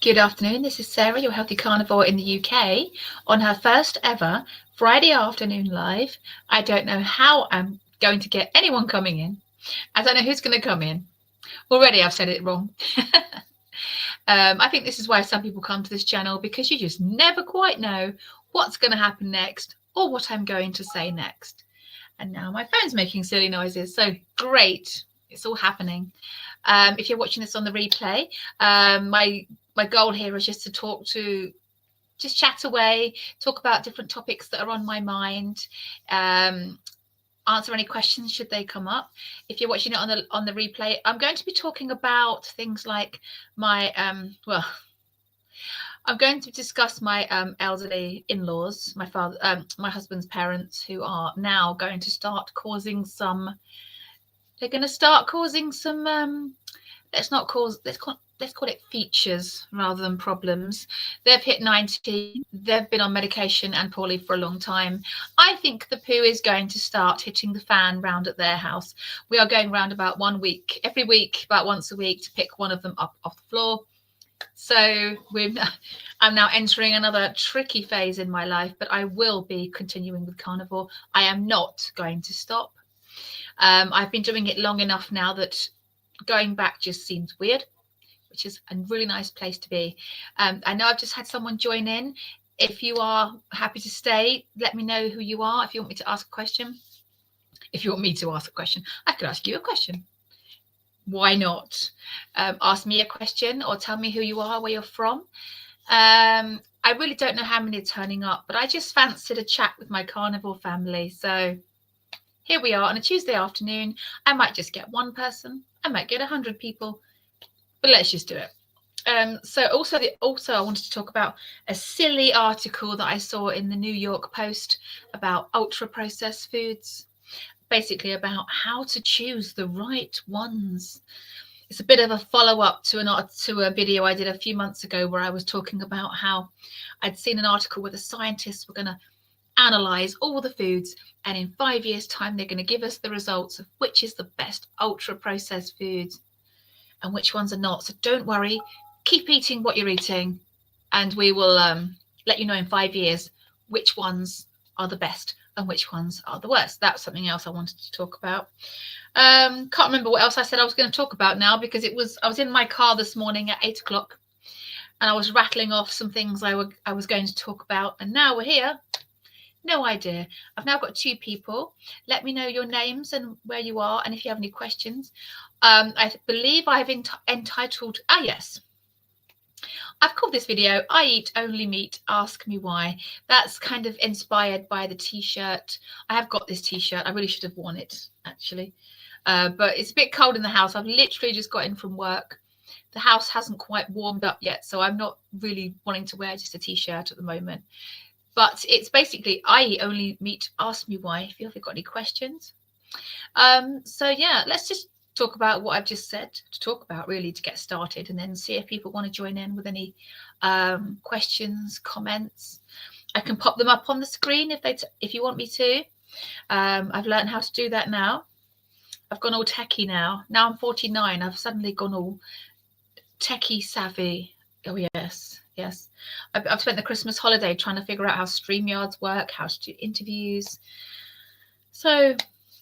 Good afternoon, this is Sarah, your healthy carnivore in the UK, on her first ever Friday afternoon live. I don't know how I'm going to get anyone coming in. I don't know who's going to come in. Already I've said it wrong. I think this is why some people come to this channel, because you just never quite know what's going to happen next or what I'm going to say next. And now my phone's making silly noises, so great, it's all happening. If you're watching this on the replay, my goal here is just to just chat away, talk about different topics that are on my mind, answer any questions should they come up. If you're watching it on the replay, I'm going to be talking about things like my I'm going to discuss my elderly in-laws, my husband's parents, who are now going to start causing some. They're going to start causing some. Let's call it features rather than problems. They've hit 90. They've been on medication and poorly for a long time. I think the poo is going to start hitting the fan round at their house. We are going round about every week, about once a week, to pick one of them up off the floor. So I'm now entering another tricky phase in my life, but I will be continuing with carnivore. I am not going to stop. I've been doing it long enough now that going back just seems weird, which is a really nice place to be. I know I've just had someone join in. If you are happy to stay, let me know who you are. If you want me to ask a question, I could ask you a question. Why not? Ask me a question or tell me who you are, where you're from. I really don't know how many are turning up, but I just fancied a chat with my carnivore family. So here we are on a Tuesday afternoon. I might just get one person. I might get 100 people, but let's just do it. So also I wanted to talk about a silly article that I saw in the New York Post about ultra processed foods, basically about how to choose the right ones. It's a bit of a follow-up to a video I did a few months ago where I was talking about how I'd seen an article where the scientists were going to analyze all the foods, and in 5 years' time they're going to give us the results of which is the best ultra processed foods and which ones are not. So don't worry, keep eating what you're eating, and we will let you know in 5 years which ones are the best and which ones are the worst. That's something else I wanted to talk about. Can't remember what else I said I was going to talk about now, because I was in my car this morning at 8 o'clock and I was rattling off some things I was going to talk about, and now we're here. No idea. I've now got 2 people. Let me know your names and where you are, and if you have any questions. I believe I've entitled, yes. I've called this video, I Eat Only Meat, Ask Me Why. That's kind of inspired by the t-shirt. I have got this t-shirt. I really should have worn it, actually. But it's a bit cold in the house. I've literally just got in from work. The house hasn't quite warmed up yet, so I'm not really wanting to wear just a t-shirt at the moment. But it's basically, I Eat Only Meat, Ask Me Why, if you've got any questions. So yeah, let's just talk about what I've just said to talk about, really, to get started, and then see if people want to join in with any questions, comments. I can pop them up on the screen if you want me to. I've learned how to do that now. I've gone all techie now. Now I'm 49. I've suddenly gone all techie savvy. Oh yes. Yes, I've spent the Christmas holiday trying to figure out how StreamYards work, how to do interviews. So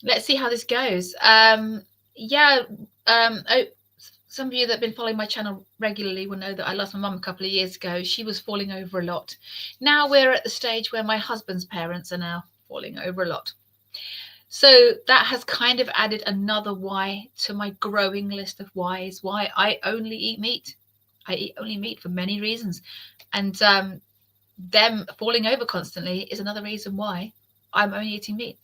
let's see how this goes. Some of you that have been following my channel regularly will know that I lost my mum a couple of years ago. She was falling over a lot. Now we're at the stage where my husband's parents are now falling over a lot. So that has kind of added another why to my growing list of whys, why I only eat meat. I eat only meat for many reasons, and them falling over constantly is another reason why I'm only eating meat,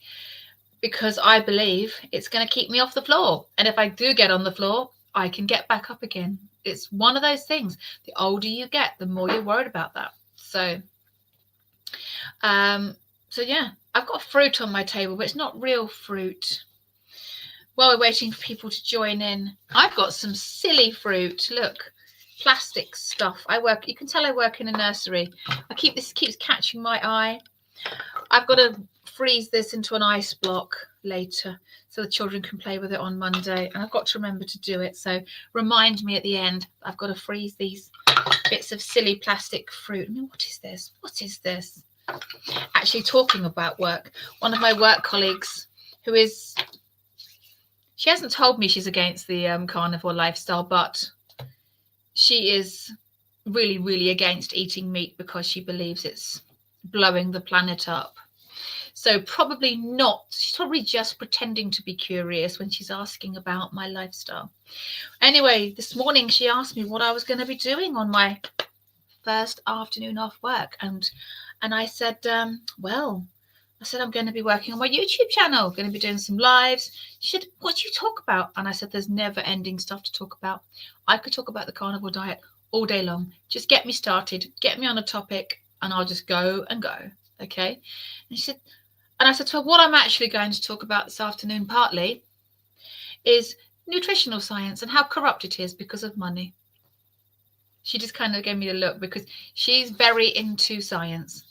because I believe it's going to keep me off the floor, and if I do get on the floor, I can get back up again. It's one of those things. The older you get, the more you're worried about that. So yeah, I've got fruit on my table, but it's not real fruit. While we're waiting for people to join in, I've got some silly fruit. Look. Plastic stuff. You can tell I work in a nursery. This keeps catching my eye. I've got to freeze this into an ice block later so the children can play with it on Monday, and I've got to remember to do it. So remind me at the end, I've got to freeze these bits of silly plastic fruit. What is this? What is this? Actually, talking about work, one of my work colleagues she hasn't told me she's against the carnivore lifestyle, but she is really, really against eating meat because she believes it's blowing the planet up. So probably not. She's probably just pretending to be curious when she's asking about my lifestyle. Anyway, this morning she asked me what I was going to be doing on my first afternoon off work. And I said, I'm going to be working on my YouTube channel, going to be doing some lives. She said, what do you talk about? And I said, there's never ending stuff to talk about. I could talk about the carnivore diet all day long. Just get me started, get me on a topic, and I'll just go and go. Okay. And she said, and I said to her, what I'm actually going to talk about this afternoon partly is nutritional science and how corrupt it is because of money. She just kind of gave me a look because she's very into science.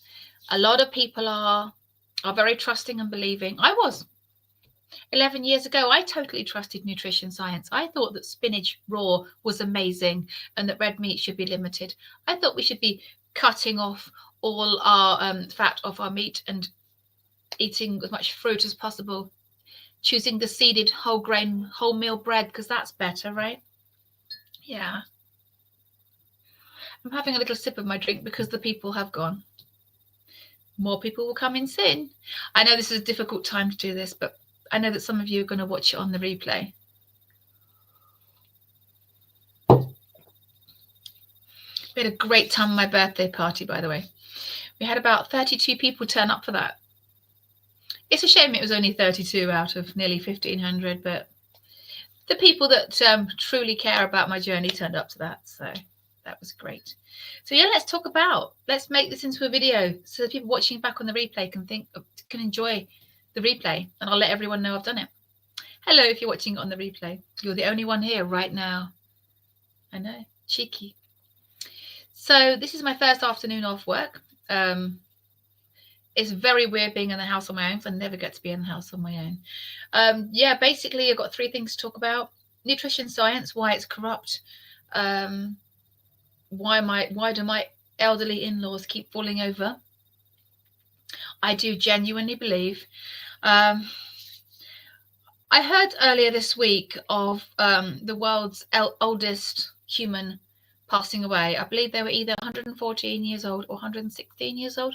A lot of people are very trusting and believing. I was. 11 years ago, I totally trusted nutrition science. I thought that spinach raw was amazing and that red meat should be limited. I thought we should be cutting off all our fat off our meat and eating as much fruit as possible, choosing the seeded whole grain, wholemeal bread, because that's better, right? Yeah. I'm having a little sip of my drink because the people have gone. More people will come in soon. I know this is a difficult time to do this, but I know that some of you are going to watch it on the replay. We had a great time at my birthday party, by the way. We had about 32 people turn up for that. It's a shame it was only 32 out of nearly 1,500, but the people that truly care about my journey turned up to that, so that was great. So yeah, let's make this into a video so that people watching back on the replay can enjoy the replay, and I'll let everyone know I've done it. Hello, if you're watching it on the replay. You're the only one here right now. I know, cheeky. So this is my first afternoon off work. It's very weird being in the house on my own, because I never get to be in the house on my own. Yeah, basically I've got three things to talk about. Nutrition science, why it's corrupt. Why do my elderly in-laws keep falling over? I do genuinely believe. I heard earlier this week of the world's oldest human passing away. I believe they were either 114 years old or 116 years old.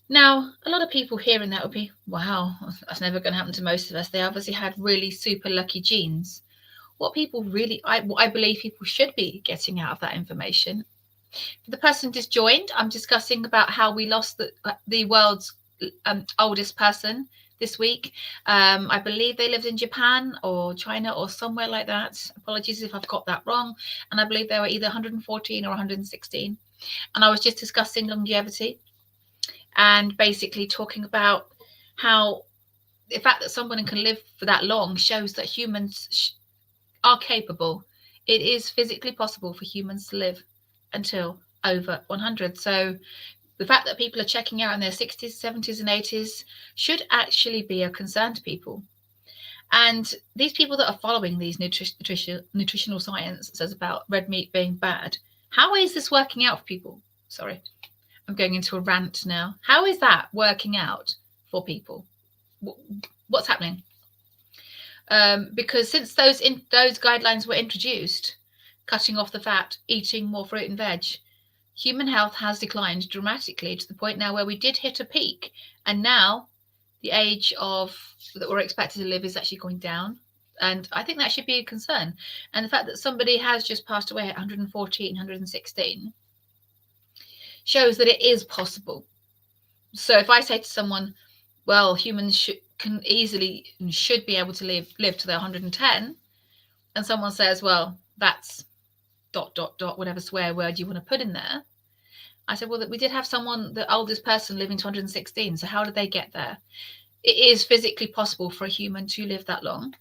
Now, a lot of people hearing that would be, wow, that's never going to happen to most of us. They obviously had really super lucky genes. What people really, I believe people should be getting out of that information. For the person disjoined, I'm discussing about how we lost the world's oldest person this week. I believe they lived in Japan or China or somewhere like that. Apologies if I've got that wrong. And I believe they were either 114 or 116. And I was just discussing longevity and basically talking about how the fact that someone can live for that long shows that humans are capable. It is physically possible for humans to live until over 100. So the fact that people are checking out in their 60s, 70s and 80s should actually be a concern to people. And these people that are following these nutritional science says about red meat being bad, how is this working out for people? Sorry, I'm going into a rant now. How is that working out for people? What's happening? Because since those guidelines were introduced, cutting off the fat, eating more fruit and veg, human health has declined dramatically to the point now where we did hit a peak, and now the age that we're expected to live is actually going down, and I think that should be a concern. And the fact that somebody has just passed away at 114, 116 shows that it is possible. So if I say to someone, well, humans should be able to live to their 110, and someone says, well, that's ... whatever swear word you want to put in there, I said, well, we did have the oldest person living to 116, so how did they get there? It is physically possible for a human to live that long,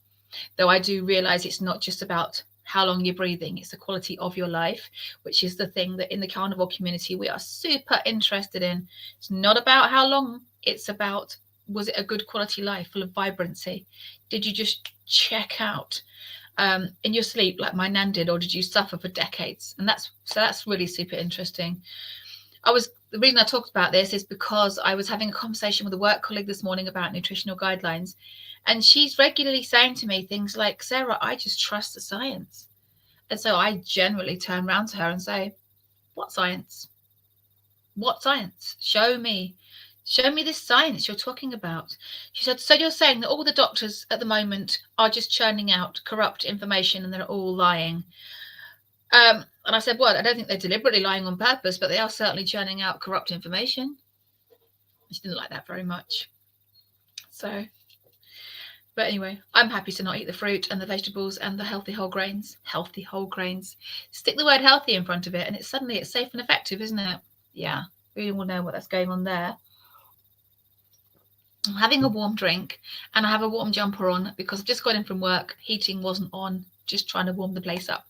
though I do realize it's not just about how long you're breathing, it's the quality of your life, which is the thing that in the carnivore community we are super interested in. It's not about how long, it's about, was it a good quality life full of vibrancy? Did you just check out in your sleep like my nan did, or did you suffer for decades? And that's really super interesting. The reason I talked about this is because I was having a conversation with a work colleague this morning about nutritional guidelines, and she's regularly saying to me things like, Sarah, I just trust the science. And so I generally turn around to her and say, what science? What science? Show me this science you're talking about. She said, so you're saying that all the doctors at the moment are just churning out corrupt information and they're all lying? And I said, well, I don't think they're deliberately lying on purpose, but they are certainly churning out corrupt information. She didn't like that very much. So, but anyway, I'm happy to not eat the fruit and the vegetables and the healthy whole grains. Healthy whole grains. Stick the word healthy in front of it, and it's safe and effective, isn't it? Yeah, we all know what that's going on there. I'm having a warm drink, and I have a warm jumper on because I've just got in from work. Heating wasn't on, just trying to warm the place up.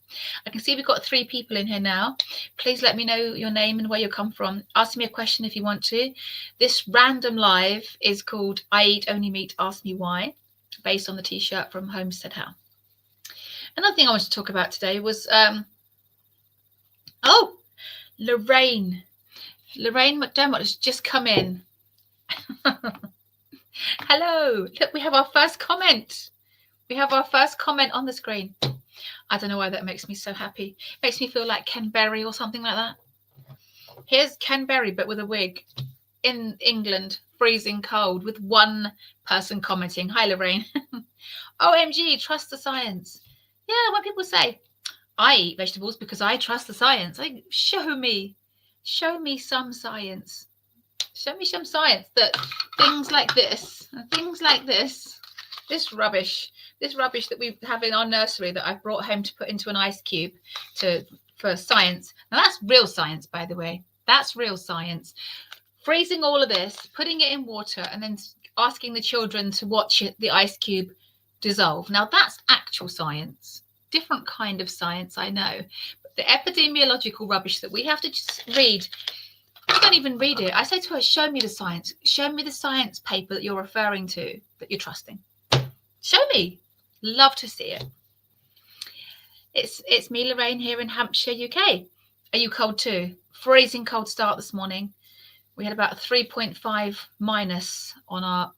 I can see we've got 3 people in here now. Please let me know your name and where you come from. Ask me a question if you want to. This random live is called I Eat Only Meat, Ask Me Why, based on the t-shirt from Homestead How. Another thing I wanted to talk about today was Lorraine McDermott has just come in. Hello, look, we have our first comment. We have our first comment on the screen. I don't know why that makes me so happy. It makes me feel like Ken Berry or something like that. Here's Ken Berry, but with a wig, in England, freezing cold, with one person commenting. Hi, Lorraine. OMG, trust the science. Yeah, when people say, I eat vegetables because I trust the science. Show me some science. Show me some science that things like this, this rubbish that we have in our nursery that I've brought home to put into an ice cube for science. Now that's real science, by the way. That's real science. Freezing all of this, putting it in water, and then asking the children to watch the ice cube dissolve. Now that's actual science. Different kind of science, I know. But the epidemiological rubbish that we have to just read, I don't even read it. I say to her, show me the science. Show me the science paper that you're referring to, that you're trusting. Show me. Love to see it. It's me, Lorraine, here in Hampshire, UK. Are you cold too? Freezing cold start this morning. We had about 3.5 minus on our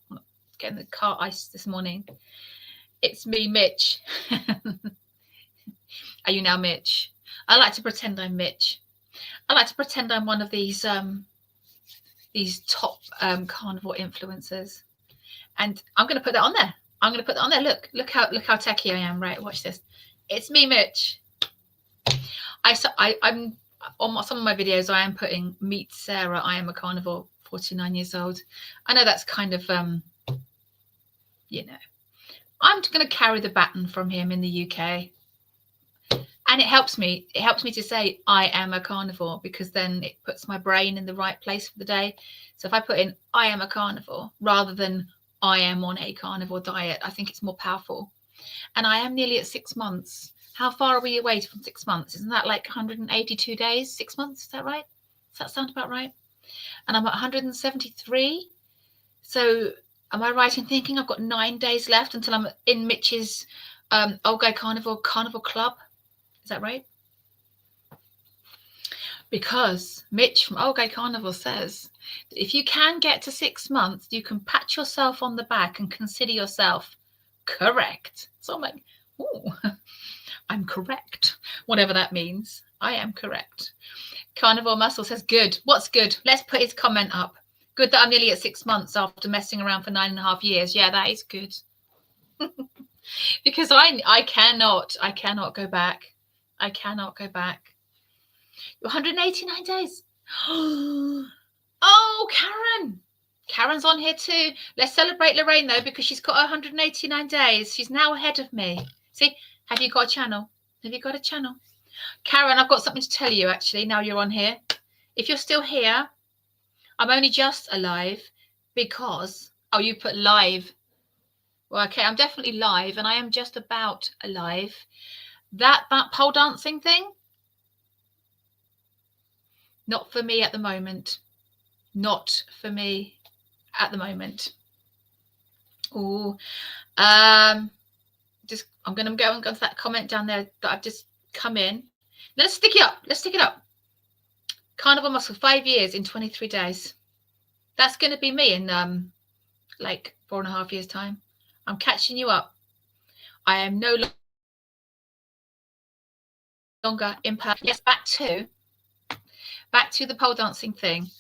getting the car ice this morning. It's me, Mitch. Are you now Mitch? I like to pretend I'm Mitch. I like to pretend I'm one of these top carnivore influencers, and I'm going to put that on there. Look how techie I am. Right, watch this. It's me, Mitch. I'm on some of my videos. I am putting Meet Sarah. I am a carnivore. 49 years old. I know that's kind of I'm going to carry the baton from him in the UK. And it helps me to say I am a carnivore, because then it puts my brain in the right place for the day. So if I put in I am a carnivore rather than I am on a carnivore diet, I think it's more powerful. And I am nearly at 6 months. How far are we away from 6 months? Isn't that like 182 days, 6 months? Is that right? Does that sound about right? And I'm at 173. So am I right in thinking I've got 9 days left until I'm in Mitch's Old Guy Carnivore Club? Is that right? Because Mitch from Old Guy Carnivore says that if you can get to 6 months, you can pat yourself on the back and consider yourself correct. So I'm like, oh, I'm correct. Whatever that means. I am correct. Carnivore Muscle says, good. What's good? Let's put his comment up. Good that I'm nearly at 6 months after messing around for 9.5 years. Yeah, that is good. Because I cannot go back. I cannot go back. 189 days. Oh, Karen. Karen's on here too. Let's celebrate Lorraine though, because she's got 189 days. She's now ahead of me. See, have you got a channel? Have you got a channel? Karen, I've got something to tell you actually, now you're on here. If you're still here, I'm only just alive because, oh, you put live. Well, okay, I'm definitely live and I am just about alive. That pole dancing thing, not for me at the moment. Not for me at the moment. Oh, I'm going to go and go to that comment down there that I've just come in. Let's stick it up. Let's stick it up. Carnivore Muscle, 5 years in 23 days. That's going to be me in like 4.5 years' time. I'm catching you up. I am no longer imperfect. Yes, back to the pole dancing thing.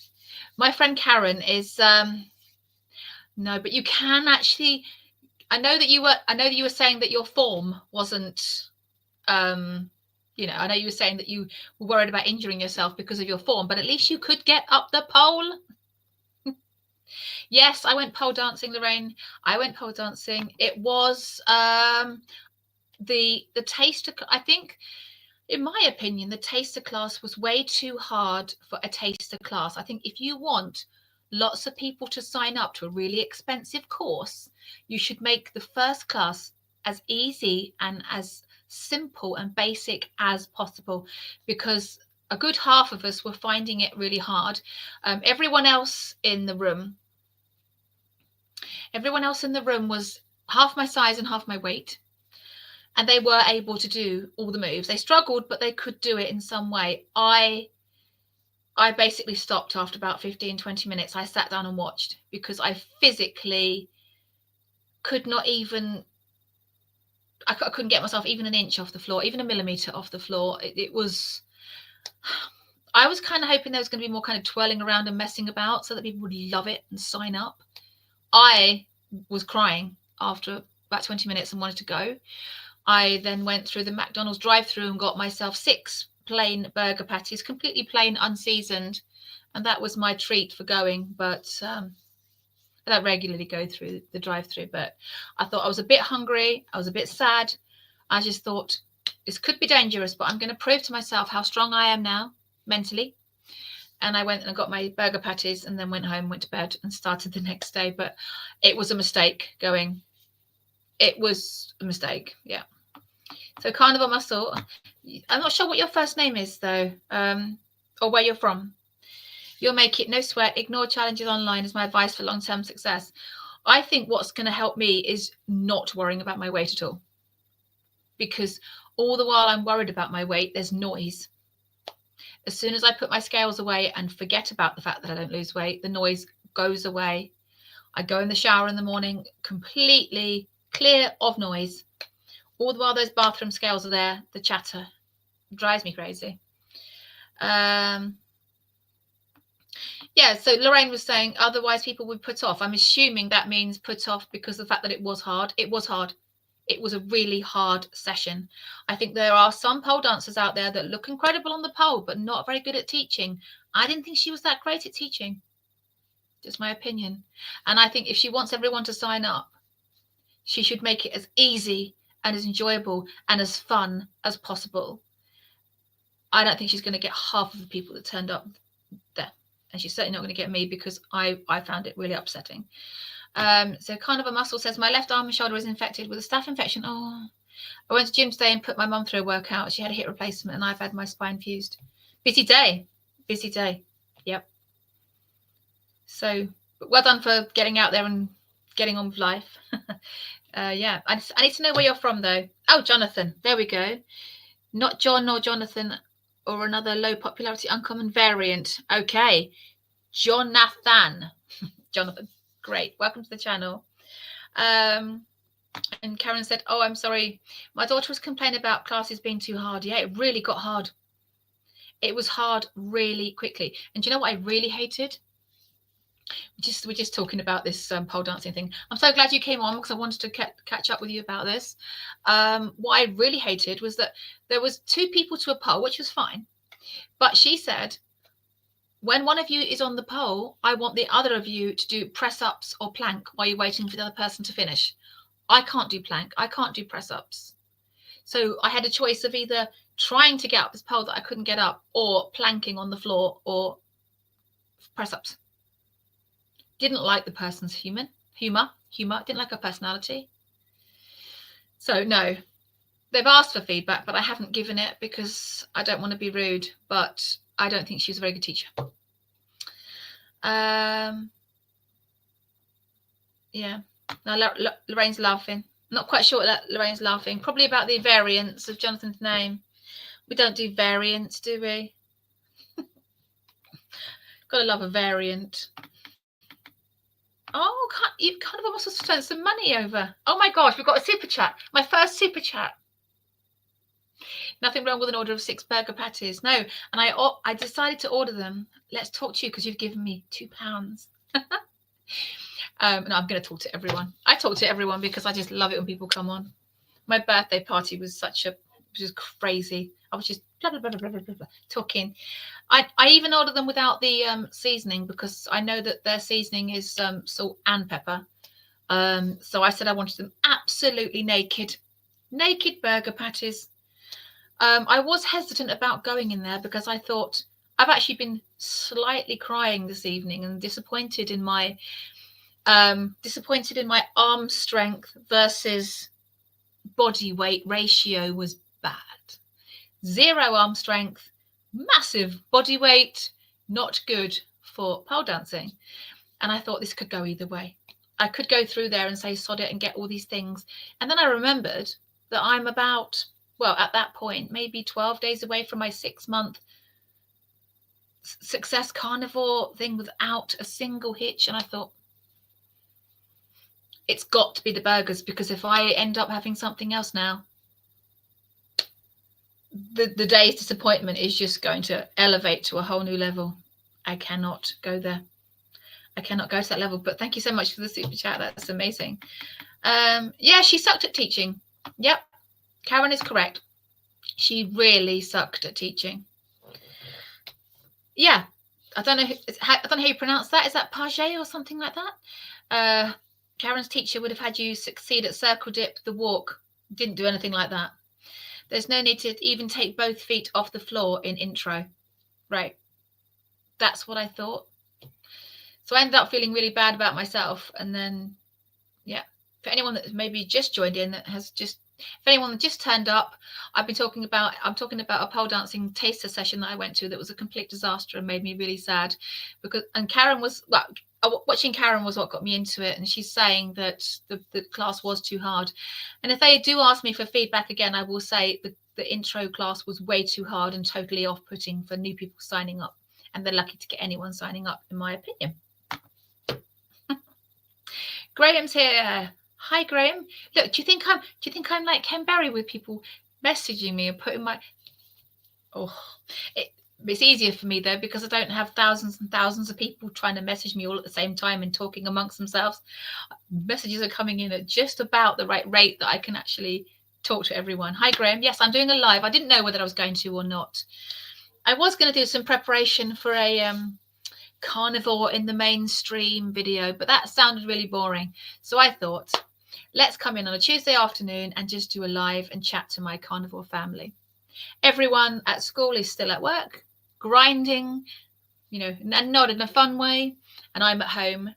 My friend Karen is no, but you can actually. I know that you were saying that your form wasn't. You know, I know you were saying that you were worried about injuring yourself because of your form, but at least you could get up the pole. Yes, I went pole dancing, Lorraine. I went pole dancing. It was the taster. I think, in my opinion, the taster class was way too hard for a taster class. I think if you want lots of people to sign up to a really expensive course, you should make the first class as easy and as simple and basic as possible, because a good half of us were finding it really hard. Everyone else in the room was half my size and half my weight, and they were able to do all the moves. They struggled, but they could do it in some way. I basically stopped after about 15-20 minutes. I sat down and watched because I physically could not even, I couldn't get myself even an inch off the floor, even a millimeter off the floor. It was, I was kind of hoping there was going to be more kind of twirling around and messing about so that people would love it and sign up. I was crying after about 20 minutes and wanted to go. I then went through the McDonald's drive-through and got myself 6 plain burger patties, completely plain, unseasoned, and that was my treat for going. But I don't regularly go through the drive-through, but I thought I was a bit hungry. I was a bit sad. I just thought this could be dangerous, but I'm going to prove to myself how strong I am now mentally. And I went and got my burger patties and then went home, went to bed and started the next day. But it was a mistake going. It was a mistake. Yeah. So Carnivore Muscle. I'm not sure what your first name is though, or where you're from. You'll make it, no sweat. Ignore challenges online is my advice for long-term success. I think what's going to help me is not worrying about my weight at all. Because all the while I'm worried about my weight, there's noise. As soon as I put my scales away and forget about the fact that I don't lose weight, the noise goes away. I go in the shower in the morning completely clear of noise. All the while those bathroom scales are there, the chatter drives me crazy. Yeah, so Lorraine was saying otherwise people would put off. I'm assuming that means put off because of the fact that it was hard. It was hard. It was a really hard session. I think there are some pole dancers out there that look incredible on the pole, but not very good at teaching. I didn't think she was that great at teaching. Just my opinion. And I think if she wants everyone to sign up, she should make it as easy and as enjoyable and as fun as possible. I don't think she's going to get half of the people that turned up there. And she's certainly not going to get me because I found it really upsetting. So Carnivore Muscle says, my left arm and shoulder is infected with a staph infection. Oh, I went to gym today and put my mum through a workout. She had a hip replacement and I've had my spine fused. Busy day. Busy day. Yep. So well done for getting out there and getting on with life. Yeah, I need to know where you're from though. Oh, Jonathan. There we go. Not John or Jonathan or another low popularity uncommon variant. Okay. Jonathan. Jonathan. Great. Welcome to the channel. And Karen said, oh, I'm sorry. My daughter was complaining about classes being too hard. Yeah, it really got hard. It was hard really quickly. And do you know what I really hated? We're just talking about this pole dancing thing. I'm so glad you came on because I wanted to catch up with you about this. What I really hated was that there was 2 people to a pole, which was fine. But she said, when one of you is on the pole, I want the other of you to do press-ups or plank while you're waiting for the other person to finish. I can't do plank. I can't do press-ups. So I had a choice of either trying to get up this pole that I couldn't get up or planking on the floor or press-ups. Didn't like the person's humor. Didn't like her personality. So no, they've asked for feedback, but I haven't given it because I don't want to be rude, but I don't think she was a very good teacher. Yeah. Now Lorraine's laughing. Not quite sure what that Lorraine's laughing. Probably about the variants of Jonathan's name. We don't do variants, do we? Gotta love a variant. Oh, you kind of must have spent some money over. Oh my gosh, we've got a super chat. My first super chat. Nothing wrong with an order of 6 burger patties. No, and I decided to order them. Let's talk to you because you've given me £2. No, I'm going to talk to everyone. I talk to everyone because I just love it when people come on. My birthday party was just crazy. I was just blah, blah, blah, blah, blah, blah, talking. I even ordered them without the seasoning because I know that their seasoning is salt and pepper. So I said I wanted them absolutely naked burger patties. I was hesitant about going in there because I thought I've actually been slightly crying this evening and disappointed in my arm strength versus body weight ratio was bad. 0 arm strength, massive body weight, not good for pole dancing. And I thought this could go either way. I could go through there and say sod it and get all these things. And then I remembered that I'm about, well, at that point, maybe 12 days away from my 6-month success carnivore thing without a single hitch. And I thought, it's got to be the burgers, because if I end up having something else now, the day's disappointment is just going to elevate to a whole new level. I cannot go there. I cannot go to that level. But thank you so much for the super chat. That's amazing. Yeah, she sucked at teaching. Yep, Karen is correct. She really sucked at teaching. Yeah, I don't know how you pronounce that. Is that page or something like that? Karen's teacher would have had you succeed at circle dip, the walk. Didn't do anything like that. There's no need to even take both feet off the floor in intro. Right. That's what I thought. So I ended up feeling really bad about myself. And then, yeah, for anyone that maybe just joined in, if anyone that just turned up, I'm talking about a pole dancing taster session that I went to that was a complete disaster and made me really sad. Watching Karen was what got me into it, and she's saying that the class was too hard. And if they do ask me for feedback again, I will say the intro class was way too hard and totally off-putting for new people signing up, and they're lucky to get anyone signing up, in my opinion. Graham's here. Hi, Graham. Look, do you think I'm like Ken Barry with people messaging me and putting my... It's easier for me though, because I don't have thousands and thousands of people trying to message me all at the same time and talking amongst themselves. Messages are coming in at just about the right rate that I can actually talk to everyone. Hi, Graham. Yes, I'm doing a live. I didn't know whether I was going to or not. I was going to do some preparation for a carnivore in the mainstream video, but that sounded really boring. So I thought, let's come in on a Tuesday afternoon and just do a live and chat to my carnivore family. Everyone at school is still at work, grinding, and not in a fun way. And I'm at home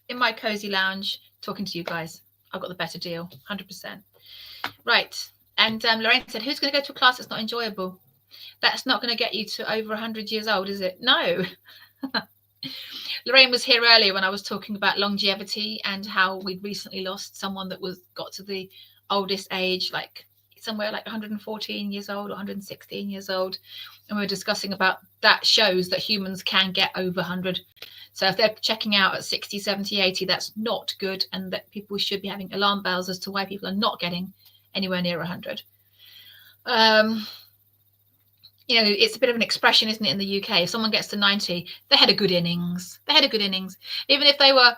in my cozy lounge talking to you guys. I've got the better deal, 100%. Right. And Lorraine said, who's going to go to a class that's not enjoyable? That's not going to get you to over 100 years old, is it? No. Lorraine was here earlier when I was talking about longevity and how we'd recently lost someone that got to the oldest age, like somewhere like 114 years old or 116 years old. And we were discussing about that shows that humans can get over 100. So if they're checking out at 60, 70, 80, that's not good. And that people should be having alarm bells as to why people are not getting anywhere near 100. It's a bit of an expression, isn't it, in the UK? If someone gets to 90, they had a good innings. Even if they were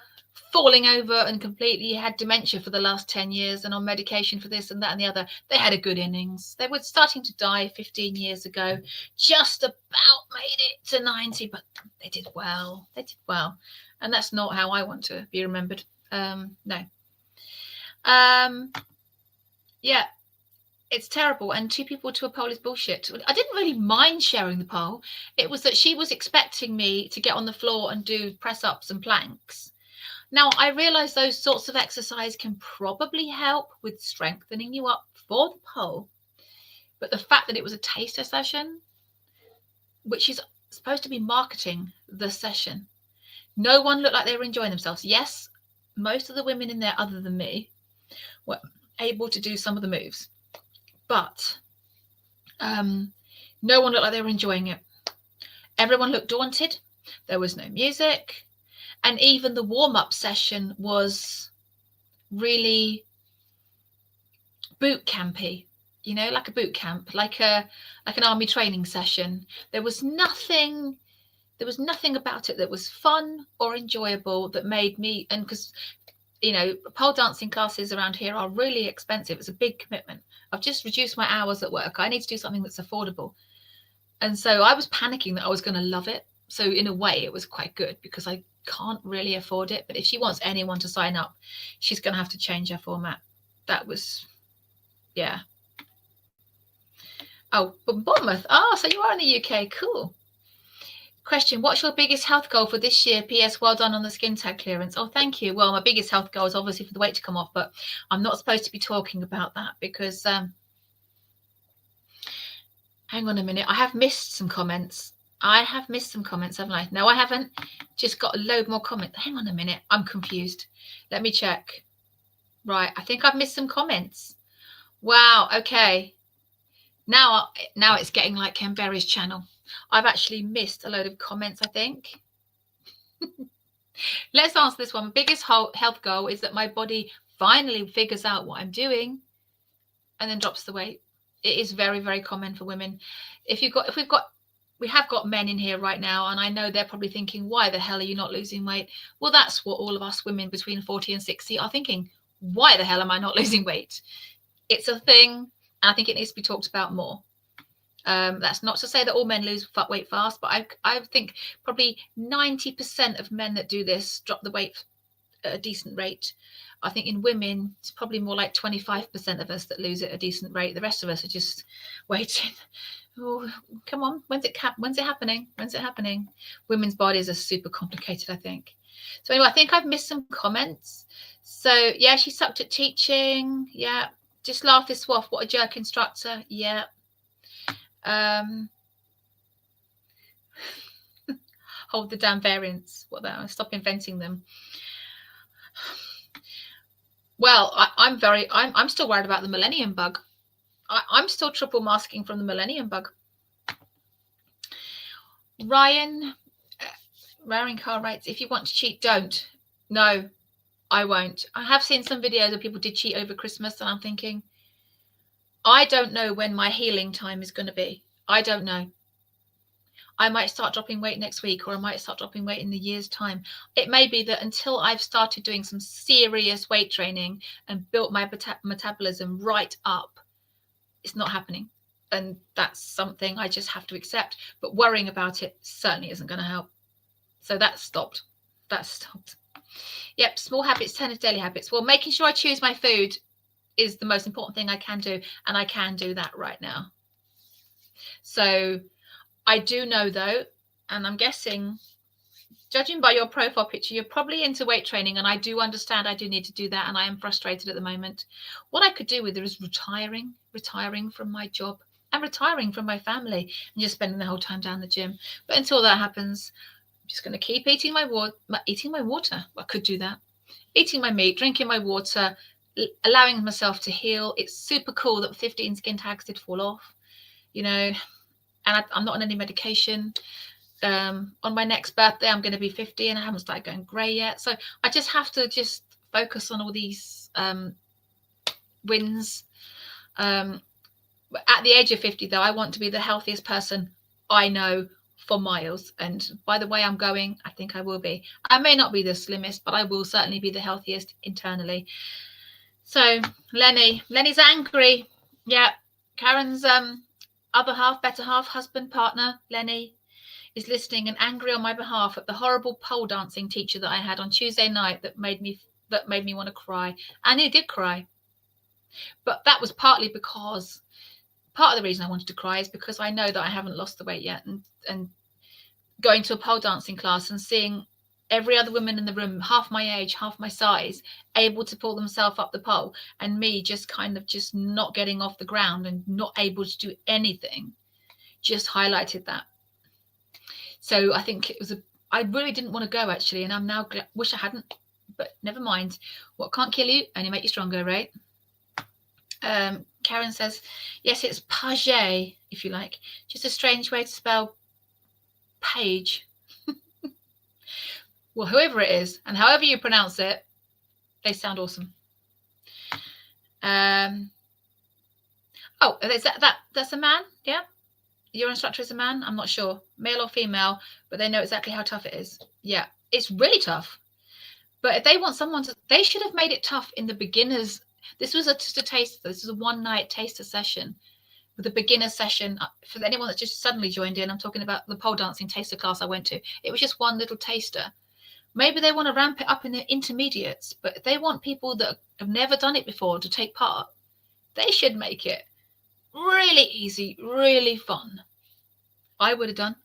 falling over and completely had dementia for the last 10 years and on medication for this and that and the other, they had a good innings. They were starting to die 15 years ago, just about made it to 90, but they did well. And that's not how I want to be remembered. No. Yeah. It's terrible. And 2 people to a pole is bullshit. I didn't really mind sharing the pole. It was that she was expecting me to get on the floor and do press-ups and planks. Now, I realise those sorts of exercise can probably help with strengthening you up for the pole. But the fact that it was a taster session, which is supposed to be marketing the session, no one looked like they were enjoying themselves. Yes, most of the women in there, other than me, able to do some of the moves, but no one looked like they were enjoying it. Everyone looked daunted. There was no music, and even the warm-up session was really boot campy, you know, like a boot camp, like an army training session. There was nothing about it that was fun or enjoyable that made me, and because, you know, pole dancing classes around here are really expensive. It's a big commitment. I've just reduced my hours at work. I need to do something that's affordable. And so I was panicking that I was going to love it. So in a way, it was quite good because I can't really afford it. But if she wants anyone to sign up, she's going to have to change her format. That was, yeah. Oh, Bournemouth. Oh, so you are in the UK. Cool. Question, what's your biggest health goal for this year? PS, well done on the skin tag clearance. Oh, thank you. Well, my biggest health goal is obviously for the weight to come off, but I'm not supposed to be talking about that because, hang on a minute. I have missed some comments. Haven't I? No, I haven't. Just got a load more comments. Hang on a minute. I'm confused. Let me check. Right. I think I've missed some comments. Wow. Okay. Now it's getting like Ken Berry's channel. I've actually missed a load of comments, I think. Let's answer this one. My biggest health goal is that my body finally figures out what I'm doing and then drops the weight. It is very, very common for women. We have got men in here right now, and I know they're probably thinking, why the hell are you not losing weight? Well, that's what all of us women between 40 and 60 are thinking. Why the hell am I not losing weight? It's a thing, and I think it needs to be talked about more. That's not to say that all men lose weight fast, but I think probably 90% of men that do this drop the weight at a decent rate. I think in women, it's probably more like 25% of us that lose it at a decent rate. The rest of us are just waiting. Oh, come on. When's it happening? When's it happening? Women's bodies are super complicated, I think. So anyway, I think I've missed some comments. So yeah, she sucked at teaching. Yeah. Just laugh this off. What a jerk instructor. Yeah. Hold the damn variants. What the hell? Stop inventing them. Well, I'm still worried about the millennium bug. I'm still triple masking from the millennium bug. Ryan, wearing car rates. If you want to cheat, don't. No, I won't. I have seen some videos of people did cheat over Christmas, and I'm thinking, I don't know when my healing time is going to be. I don't know. I might start dropping weight next week, or I might start dropping weight in the year's time. It may be that until I've started doing some serious weight training and built my metabolism right up, it's not happening. And that's something I just have to accept. But worrying about it certainly isn't going to help. So that's stopped. Yep, small habits turn into daily habits. Well, making sure I choose my food is the most important thing I can do. And I can do that right now. So I do know, though, and I'm guessing, judging by your profile picture, you're probably into weight training, and I do understand I do need to do that, and I am frustrated at the moment. What I could do with it is retiring from my job and retiring from my family and just spending the whole time down the gym. But until that happens, I'm just going to keep eating my water. I could do that. Eating my meat, drinking my water, allowing myself to heal. It's super cool that 15 skin tags did fall off, you know, and I'm not on any medication. On my next birthday, I'm going to be 50 and I haven't started going grey yet. So I just have to just focus on all these wins. At the age of 50, though, I want to be the healthiest person I know for miles. And by the way I'm going, I think I will be. I may not be the slimmest, but I will certainly be the healthiest internally. So Lenny's angry. Yeah, Karen's other half, better half, husband, partner, Lenny, is listening and angry on my behalf at the horrible pole dancing teacher that I had on Tuesday night that made me want to cry. And he did cry. But that was partly because part of the reason I wanted to cry is because I know that I haven't lost the weight yet, and going to a pole dancing class and seeing every other woman in the room, half my age, half my size, able to pull themselves up the pole, and me just kind of just not getting off the ground and not able to do anything, just highlighted that. So I think I really didn't want to go, actually, and I'm now wish I hadn't, but never mind. What can't kill you only make you stronger, right? Karen says, yes, it's page, if you like. Just a strange way to spell page. Well, whoever it is, and however you pronounce it, they sound awesome. Oh, that's a man, yeah? Your instructor is a man? I'm not sure. Male or female, but they know exactly how tough it is. Yeah, it's really tough. But if they want someone to, they should have made it tough in the beginners. This was just a taster. This is a one-night taster session with a beginner session. For anyone that's just suddenly joined in, I'm talking about the pole dancing taster class I went to. It was just one little taster. Maybe they want to ramp it up in the intermediates, but if they want people that have never done it before to take part, they should make it really easy, really fun. I would have done.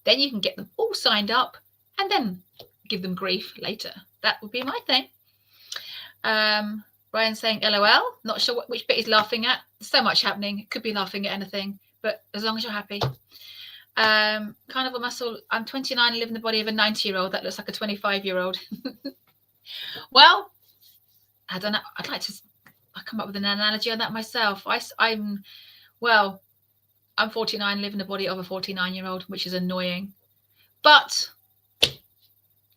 Then you can get them all signed up and then give them grief later. That would be my thing. Ryan's saying LOL. Not sure which bit he's laughing at. There's so much happening. It could be laughing at anything, but as long as you're happy. Carnivore muscle. I'm 29 and live in the body of a 90-year-old. That looks like a 25-year-old. Well, I don't know. I'd like to come up with an analogy on that myself. I'm 49 and live in the body of a 49-year-old, which is annoying. But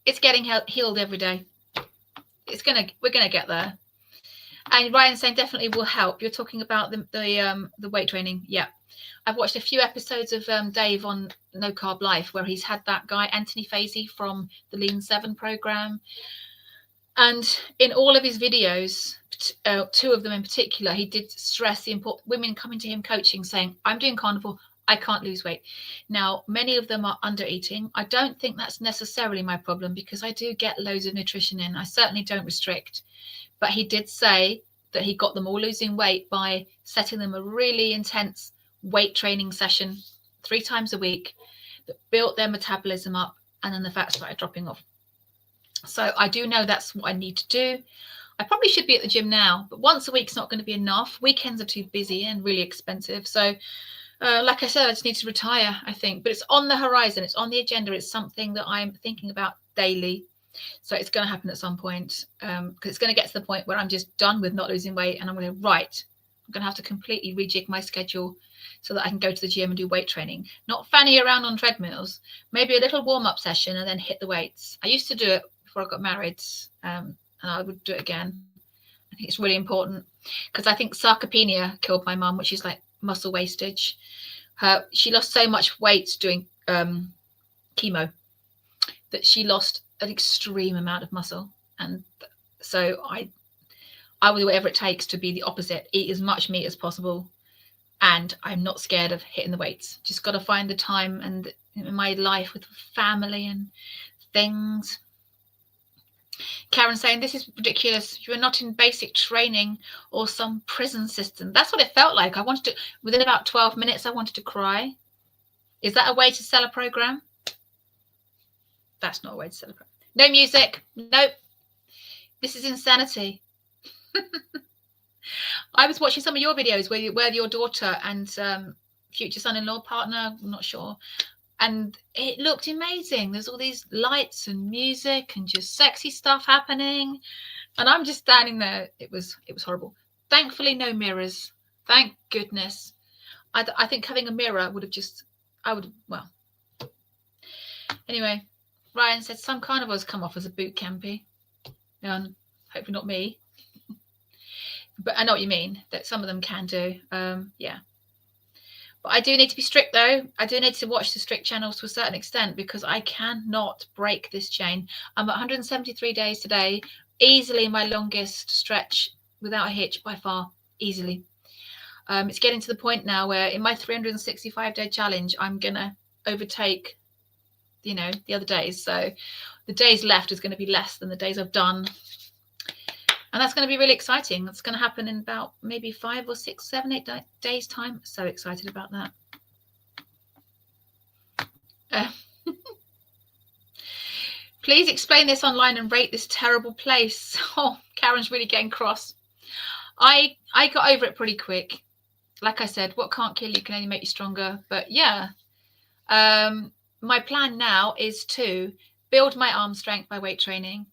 it's getting healed every day. We're gonna get there. And Ryan's saying definitely will help. You're talking about the weight training. Yeah. I've watched a few episodes of Dave on No Carb Life where he's had that guy, Anthony Faisy, from the Lean 7 program. And in all of his videos, two of them in particular, he did stress the important women coming to him coaching saying, I'm doing carnivore, I can't lose weight. Now, many of them are under eating. I don't think that's necessarily my problem because I do get loads of nutrition in. I certainly don't restrict. But he did say that he got them all losing weight by setting them a really intense weight training session 3 times a week that built their metabolism up, and then the fat started dropping off. So I do know that's what I need to do. I probably should be at the gym now, but once a week's not going to be enough. Weekends are too busy and really expensive. So like I said, I just need to retire, I think. But it's on the horizon. It's on the agenda. It's something that I'm thinking about daily. So it's going to happen at some point because it's going to get to the point where I'm just done with not losing weight and I'm going to, I'm going to have to completely rejig my schedule so that I can go to the gym and do weight training. Not fanny around on treadmills, maybe a little warm-up session and then hit the weights. I used to do it before I got married and I would do it again. I think it's really important because I think sarcopenia killed my mum, which is like muscle wastage. She lost so much weight doing chemo that she lost an extreme amount of muscle. And so I will do whatever it takes to be the opposite, eat as much meat as possible. And I'm not scared of hitting the weights. Just got to find the time and in my life with family and things. Karen saying, this is ridiculous. You are not in basic training or some prison system. That's what it felt like. I wanted to, within about 12 minutes, I wanted to cry. Is that a way to sell a program? That's not a way to sell a program. No music. Nope. This is insanity. I was watching some of your videos where your daughter and future son-in-law partner, I'm not sure, and it looked amazing. There's all these lights and music and just sexy stuff happening, and I'm just standing there. It was horrible. Thankfully, no mirrors. Thank goodness. I think having a mirror would have just, well. Anyway, Ryan said some carnivores come off as a boot campy. Hopefully not me. But I know what you mean, that some of them can do. Yeah. But I do need to be strict, though. I do need to watch the strict channels to a certain extent because I cannot break this chain. I'm at 173 days today, easily my longest stretch without a hitch by far, easily. It's getting to the point now where in my 365-day challenge, I'm going to overtake, the other days. So the days left is going to be less than the days I've done. And that's going to be really exciting. That's going to happen in about maybe 5 or 6, 7, 8 days time. So excited about that. Please explain this online and rate this terrible place. Oh, Karen's really getting cross. I got over it pretty quick. Like I said, what can't kill you can only make you stronger. But yeah, my plan now is to build my arm strength by weight training,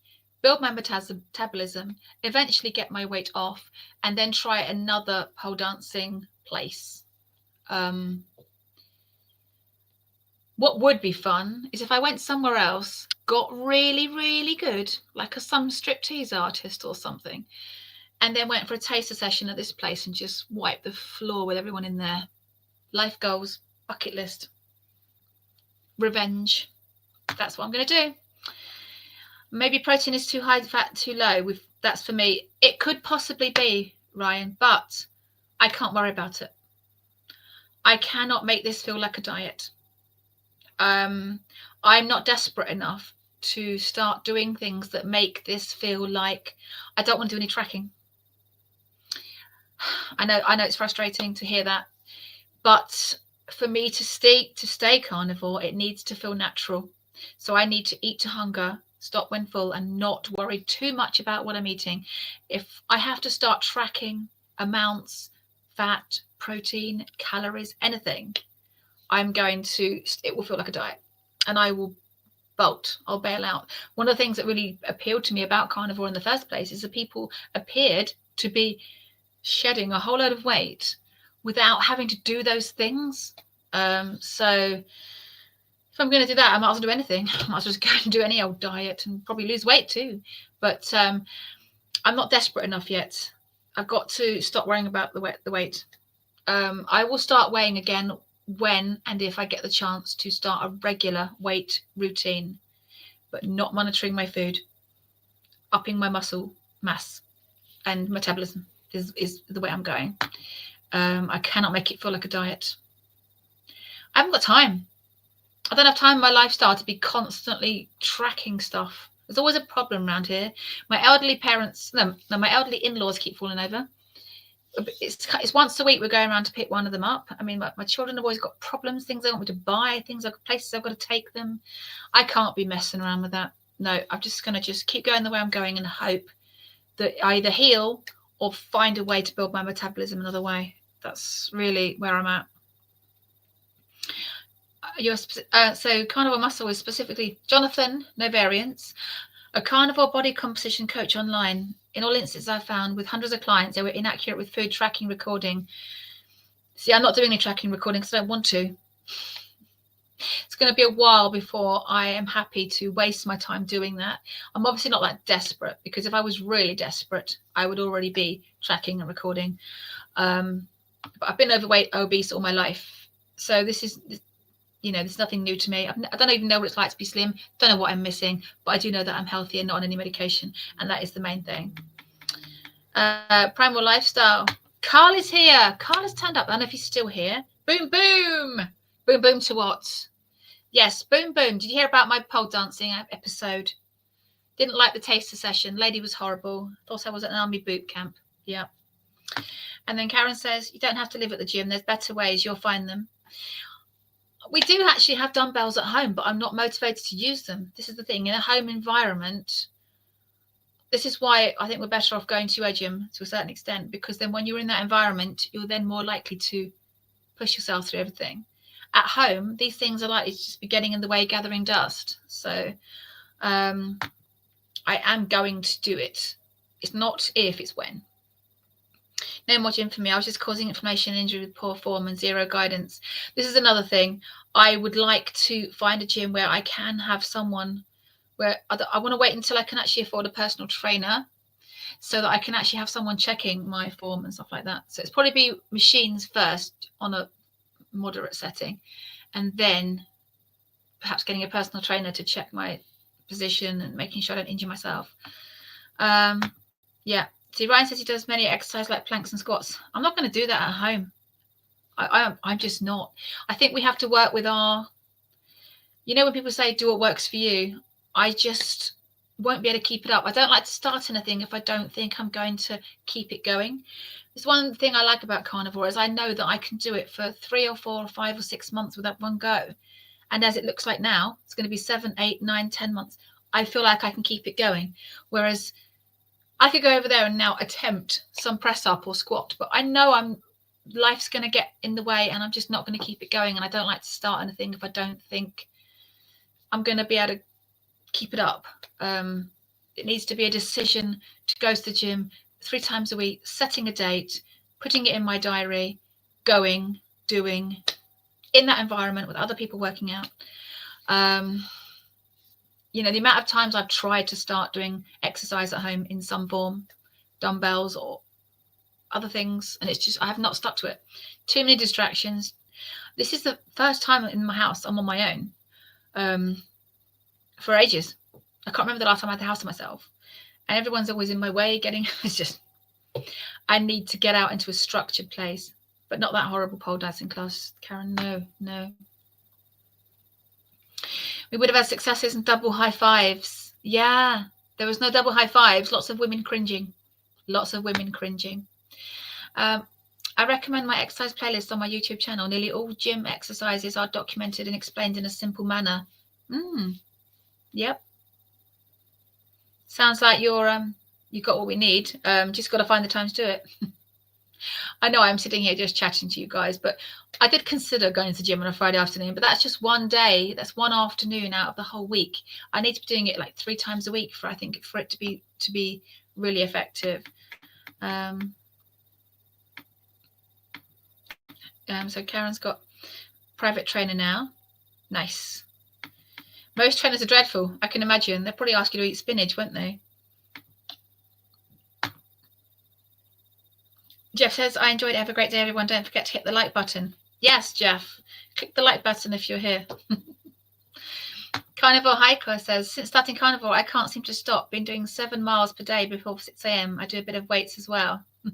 build my metabolism, eventually get my weight off, and then try another pole dancing place. What would be fun is if I went somewhere else, got really, really good, like some striptease artist or something, and then went for a taster session at this place and just wiped the floor with everyone in there. Life goals, bucket list, revenge. That's what I'm going to do. Maybe protein is too high, fat too low. That's for me. It could possibly be, Ryan, but I can't worry about it. I cannot make this feel like a diet. I'm not desperate enough to start doing things that make this feel like I don't want to do any tracking. I know it's frustrating to hear that, but for me to stay carnivore, it needs to feel natural. So I need to eat to hunger, stop when full, and not worry too much about what I'm eating. If I have to start tracking amounts, fat, protein, calories, anything, it will feel like a diet, and I will bolt. I'll bail out. One of the things that really appealed to me about carnivore in the first place is that people appeared to be shedding a whole load of weight without having to do those things. So if I'm going to do that, I might as well do anything. I might as well just go and do any old diet and probably lose weight too. But I'm not desperate enough yet. I've got to stop worrying about the weight. I will start weighing again when and if I get the chance to start a regular weight routine, but not monitoring my food. Upping my muscle mass and metabolism is the way I'm going. I cannot make it feel like a diet. I haven't got time. I don't have time in my lifestyle to be constantly tracking stuff. There's always a problem around here. My elderly in-laws keep falling over. It's once a week we're going around to pick one of them up. I mean, my children have always got problems, things they want me to buy, places I've got to take them. I can't be messing around with that. No, I'm just going to keep going the way I'm going and hope that I either heal or find a way to build my metabolism another way. That's really where I'm at. So carnivore muscle is specifically Jonathan, no variants, a carnivore body composition coach online. In all instances I found with hundreds of clients, they were inaccurate with food tracking, recording. See, I'm not doing any tracking, recording because I don't want to. It's going to be a while before I am happy to waste my time doing that. I'm obviously not that desperate, because if I was really desperate, I would already be tracking and recording. But I've been overweight, obese all my life. So this is nothing new to me. I don't even know what it's like to be slim. Don't know what I'm missing, but I do know that I'm healthy and not on any medication, and that is the main thing. Primal lifestyle. Carl is here. Carl has turned up. I don't know if he's still here. Boom, boom. Boom, boom to what? Yes, boom, boom. Did you hear about my pole dancing episode? Didn't like the taster session. Lady was horrible. Thought I was at an army boot camp. Yeah. And then Karen says, you don't have to live at the gym. There's better ways. You'll find them. We do actually have dumbbells at home, but I'm not motivated to use them. This is the thing. In a home environment, this is why I think we're better off going to a gym to a certain extent, because then when you're in that environment, you're then more likely to push yourself through everything. At home, these things are likely to just be getting in the way, gathering dust. So I am going to do it. It's not if, it's when. No more gym for me. I was just causing inflammation and injury with poor form and zero guidance. This is another thing. I would like to find a gym where I can have someone where I want to wait until I can actually afford a personal trainer, so that I can actually have someone checking my form and stuff like that. So it's probably be machines first on a moderate setting, and then perhaps getting a personal trainer to check my position and making sure I don't injure myself. Yeah. See, Ryan says he does many exercises like planks and squats. I'm not going to do that at home. I'm just not. I think we have to work with when people say do what works for you, I just won't be able to keep it up. I don't like to start anything if I don't think I'm going to keep it going. There's one thing I like about carnivore is I know that I can do it for 3 or 4 or 5 or 6 months without one go. And as it looks like now, it's going to be 7, 8, 9, 10 months. I feel like I can keep it going. Whereas I could go over there and now attempt some press up or squat, but I know life's going to get in the way and I'm just not going to keep it going. And I don't like to start anything if I don't think I'm going to be able to keep it up. It needs to be a decision to go to the gym 3 times a week, setting a date, putting it in my diary, going, doing, in that environment with other people working out. You know, the amount of times I've tried to start doing exercise at home in some form, dumbbells or other things, and it's just, I have not stuck to it. Too many distractions. This is the first time in my house I'm on my own for ages. I can't remember the last time I had the house to myself, and everyone's always in my way getting, it's just, I need to get out into a structured place, but not that horrible pole dancing class, Karen. No. We would have had successes and double high fives. Yeah, there was no double high fives. Lots of women cringing. I recommend my exercise playlist on my YouTube channel. Nearly all gym exercises are documented and explained in a simple manner. Yep. Sounds like you've got what we need. Just got to find the time to do it. I know I'm sitting here just chatting to you guys, but I did consider going to the gym on a Friday afternoon, but that's just one day. That's one afternoon out of the whole week. I need to be doing it like 3 times a week for it to be really effective. So Karen's got private trainer now. Nice. Most trainers are dreadful. I can imagine. They'll probably ask you to eat spinach, won't they? Jeff says, I enjoyed it. Have a great day, everyone. Don't forget to hit the like button. Yes, Jeff. Click the like button if you're here. Carnivore Hiker says, since starting Carnivore, I can't seem to stop. Been doing 7 miles per day before 6 a.m. I do a bit of weights as well. No,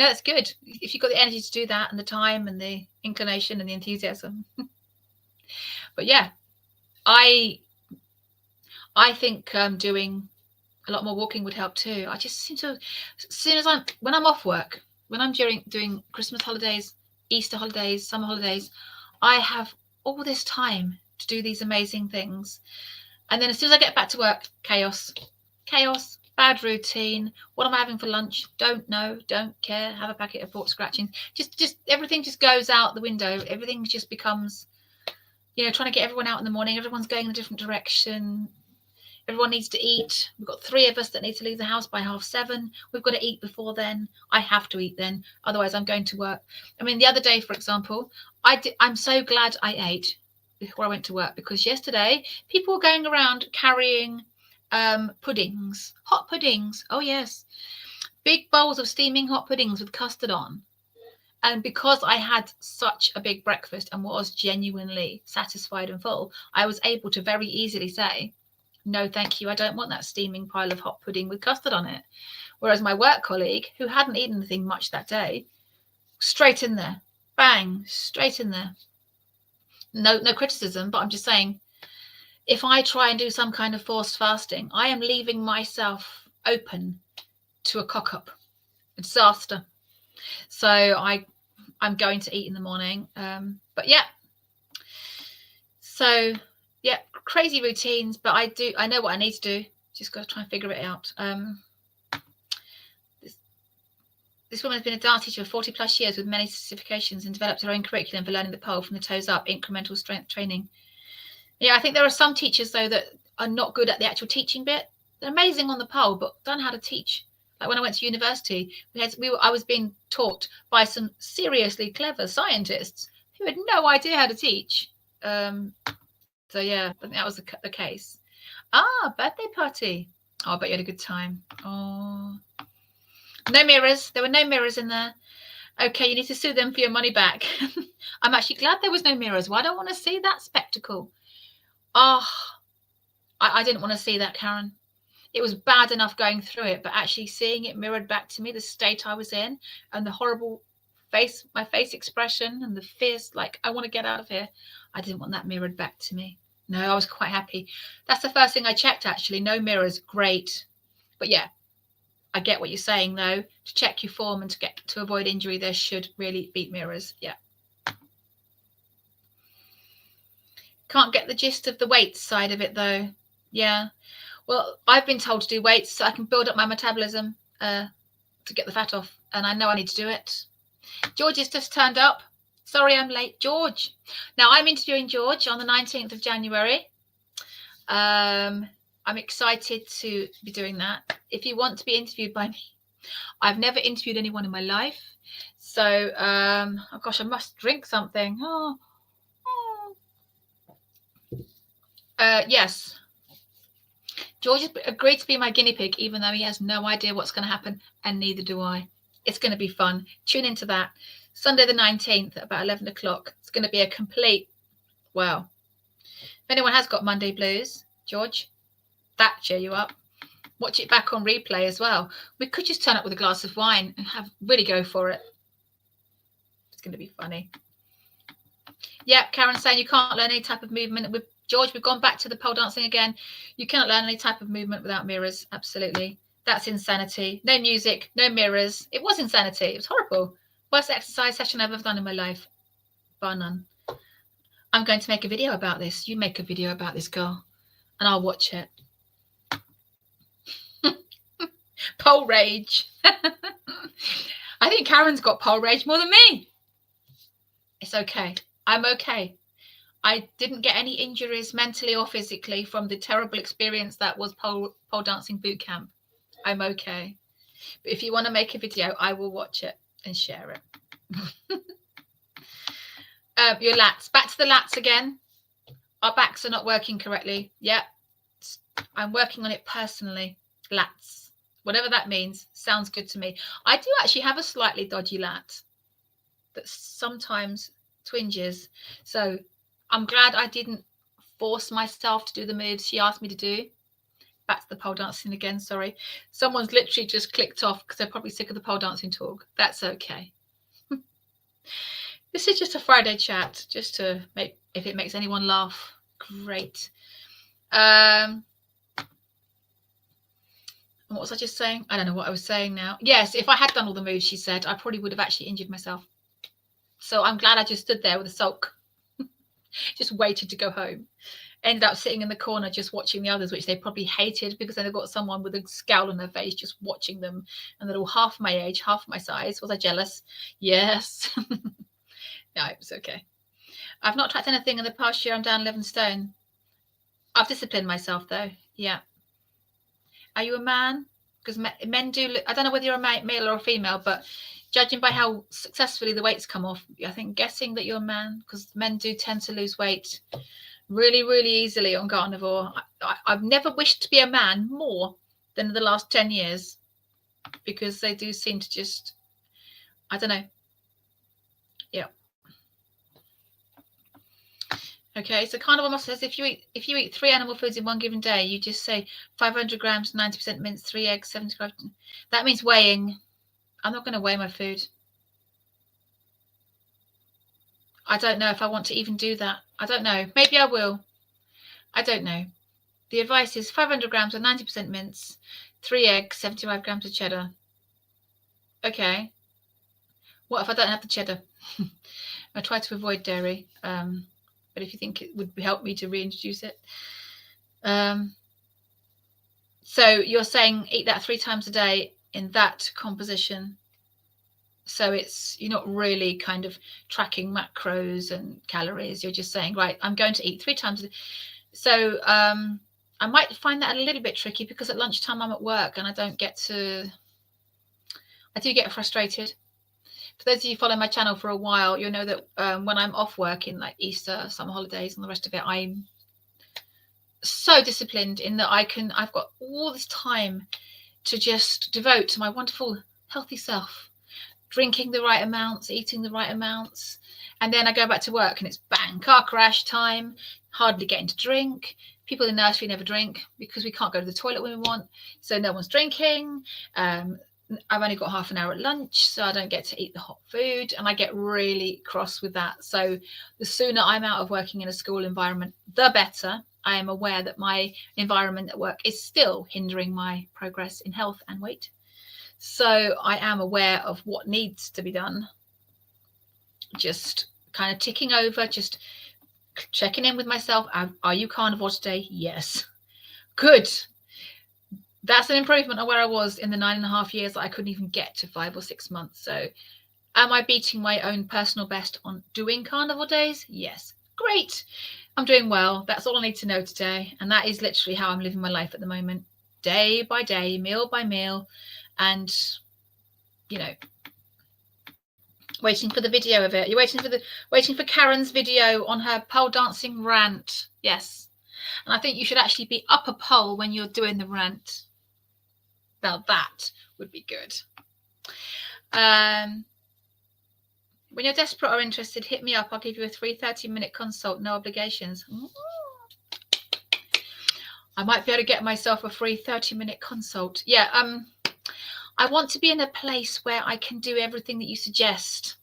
that's good. If you've got the energy to do that and the time and the inclination and the enthusiasm. But yeah, I think doing a lot more walking would help too. I just seem to, as soon as when I'm off work, when I'm doing Christmas holidays, Easter holidays, summer holidays, I have all this time to do these amazing things. And then as soon as I get back to work, chaos, bad routine. What am I having for lunch? Don't know, don't care. Have a packet of pork scratchings. Just everything just goes out the window. Everything just becomes, trying to get everyone out in the morning. Everyone's going in a different direction. Everyone needs to eat. We've got 3 of us that need to leave the house by 7:30. We've got to eat before then. I have to eat then. Otherwise, I'm going to work. I mean, the other day, for example, I'm so glad I ate before I went to work, because yesterday people were going around carrying puddings, hot puddings. Oh, yes. Big bowls of steaming hot puddings with custard on. And because I had such a big breakfast and was genuinely satisfied and full, I was able to very easily say, no, thank you. I don't want that steaming pile of hot pudding with custard on it. Whereas my work colleague, who hadn't eaten anything much that day, straight in there, bang, straight in there. No criticism, but I'm just saying, if I try and do some kind of forced fasting, I am leaving myself open to a cock-up, a disaster. So I'm going to eat in the morning. But yeah. So yeah, crazy routines, but I know what I need to do. Just got to try and figure it out. This woman has been a dance teacher for 40 plus years with many certifications and developed her own curriculum for learning the pole from the toes up, incremental strength training. Yeah, I think there are some teachers, though, that are not good at the actual teaching bit. They're amazing on the pole, but don't know how to teach. Like when I went to university, I was being taught by some seriously clever scientists who had no idea how to teach. So yeah, I think that was the case. Birthday party. Oh, I bet you had a good time. Oh, no mirrors. There were no mirrors in there. Okay, you need to sue them for your money back. I'm actually glad there was no mirrors. Well, I don't want to see that spectacle. Oh, I didn't want to see that, Karen. It was bad enough going through it, but actually seeing it mirrored back to me, the state I was in, and the horrible my face expression and the fierce, like, I want to get out of here. I didn't want that mirrored back to me. No, I was quite happy. That's the first thing I checked, actually. No mirrors, great. But yeah, I get what you're saying, though. To check your form and to avoid injury, there should really be mirrors. Yeah. Can't get the gist of the weights side of it, though. Yeah. Well, I've been told to do weights so I can build up my metabolism to get the fat off. And I know I need to do it. George has just turned up. Sorry I'm late, George. Now, I'm interviewing George on the 19th of January. I'm excited to be doing that. If you want to be interviewed by me, I've never interviewed anyone in my life. So, oh gosh, I must drink something. Yes. George has agreed to be my guinea pig, even though he has no idea what's going to happen, and neither do I. It's going to be fun. Tune into that. Sunday the 19th at about 11 o'clock. It's going to be a complete, well, if anyone has got Monday blues, George, that cheer you up. Watch it back on replay as well. We could just turn up with a glass of wine and really go for it. It's going to be funny. Yeah, Karen's saying you can't learn any type of movement. With George, we've gone back to the pole dancing again. You cannot learn any type of movement without mirrors. Absolutely. That's insanity. No music, no mirrors. It was insanity. It was horrible. Worst exercise session I've ever done in my life. Bar none. I'm going to make a video about this. You make a video about this, girl, and I'll watch it. Pole rage. I think Karen's got pole rage more than me. It's okay. I'm okay. I didn't get any injuries mentally or physically from the terrible experience that was pole dancing boot camp. I'm okay. But if you want to make a video, I will watch it and share it. Your lats. Back to the lats again. Our backs are not working correctly. Yep. I'm working on it personally. Lats. Whatever that means. Sounds good to me. I do actually have a slightly dodgy lat that sometimes twinges. So I'm glad I didn't force myself to do the moves she asked me to do. Back to the pole dancing again, sorry. Someone's literally just clicked off because they're probably sick of the pole dancing talk. That's okay. This is just a Friday chat, just to make, if it makes anyone laugh, great. What was I just saying? I don't know what I was saying now. Yes, if I had done all the moves she said, I probably would have actually injured myself. So I'm glad I just stood there with a sulk. Just waited to go home. Ended up sitting in the corner just watching the others, which they probably hated because then they've got someone with a scowl on their face just watching them. And they're all half my age, half my size. Was I jealous? Yes. No, it was okay. I've not tracked anything in the past year. I'm down 11 stone. I've disciplined myself though. Yeah. Are you a man? Because men do, I don't know whether you're a male or a female, but judging by how successfully the weights come off, I think guessing that you're a man, because men do tend to lose weight really, really easily on carnivore. I've never wished to be a man more than in the last 10 years, because they do seem to just, I don't know. Yeah. Okay, so Carnivore Muscle says if you eat 3 animal foods in one given day, you just say 500 grams, 90% mince, 3 eggs, 70 grams. That means weighing. I'm not going to weigh my food. I don't know if I want to even do that. I don't know. Maybe I will. I don't know. The advice is 500 grams of 90% mince, 3 eggs, 75 grams of cheddar. Okay. What if I don't have the cheddar? I try to avoid dairy. But if you think it would help me to reintroduce it. So you're saying eat that 3 times a day in that composition. So you're not really kind of tracking macros and calories. You're just saying, right, I'm going to eat 3 times a day. So I might find that a little bit tricky because at lunchtime I'm at work and I do get frustrated. For those of you who follow my channel for a while, you'll know that when I'm off work in like Easter, summer holidays and the rest of it, I'm so disciplined in that I've got all this time to just devote to my wonderful healthy self, drinking the right amounts, eating the right amounts. And then I go back to work and it's bang, car crash time, hardly getting to drink. People in the nursery never drink because we can't go to the toilet when we want. So no one's drinking. I've only got half an hour at lunch, so I don't get to eat the hot food, and I get really cross with that. So the sooner I'm out of working in a school environment, the better. I am aware that my environment at work is still hindering my progress in health and weight. So I am aware of what needs to be done. Just kind of ticking over, just checking in with myself. Are you carnivore today? Yes. Good. That's an improvement on where I was in the 9.5 years that I couldn't even get to 5 or 6 months. So am I beating my own personal best on doing carnivore days? Yes. Great. I'm doing well. That's all I need to know today. And that is literally how I'm living my life at the moment, day by day, meal by meal. And, you know, waiting for the video of it. You're waiting for Karen's video on her pole dancing rant. Yes. And I think you should actually be up a pole when you're doing the rant. Now that would be good. When you're desperate or interested, hit me up. I'll give you a free 30-minute consult, no obligations. I might be able to get myself a free 30-minute consult. Yeah, I want to be in a place where I can do everything that you suggest.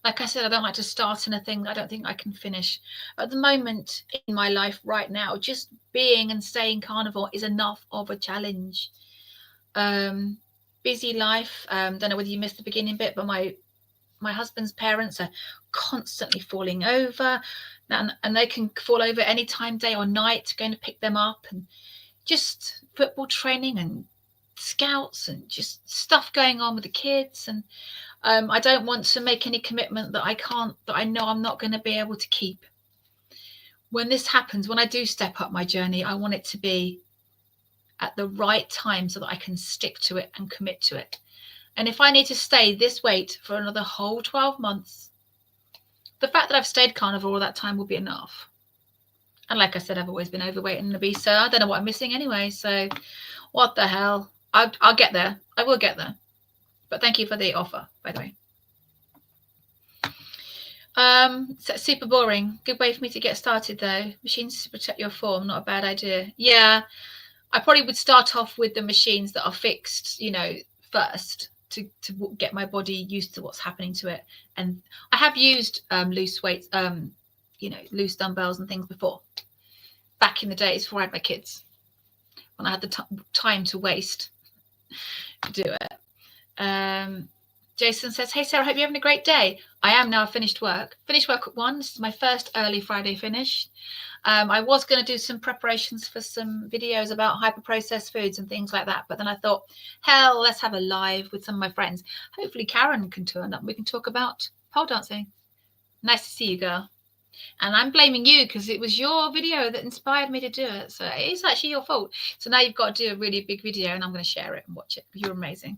Like I said, I don't like to start in a thing that I don't think I can finish. At the moment in my life right now, just being and staying carnivore is enough of a challenge. Busy life. Don't know whether you missed the beginning bit, but my husband's parents are constantly falling over, and they can fall over any time, day or night, going to pick them up, and just football training and scouts and just stuff going on with the kids. And I don't want to make any commitment that I know I'm not going to be able to keep. When this happens, when I do step up my journey, I want it to be at the right time so that I can stick to it and commit to it. And if I need to stay this weight for another whole 12 months, the fact that I've stayed carnivore all that time will be enough. And like I said, I've always been overweight and obese, so I don't know what I'm missing anyway. So what the hell? I'll get there. I will get there. But thank you for the offer, by the way. So super boring. Good way for me to get started, though. Machines to protect your form, not a bad idea. Yeah, I probably would start off with the machines that are fixed, you know, first, to get my body used to what's happening to it. And I have used loose weights, you know, loose dumbbells and things before, back in the days before I had my kids, when I had the time to waste to do it. Jason says, hey Sarah, hope you're having a great day. I am now. Finished work at 1. This is my first early Friday finish. I was going to do some preparations for some videos about hyper-processed foods and things like that. But then I thought, hell, let's have a live with some of my friends. Hopefully Karen can turn up. We can talk about pole dancing. Nice to see you, girl. And I'm blaming you because it was your video that inspired me to do it. So it's actually your fault. So now you've got to do a really big video and I'm going to share it and watch it. You're amazing.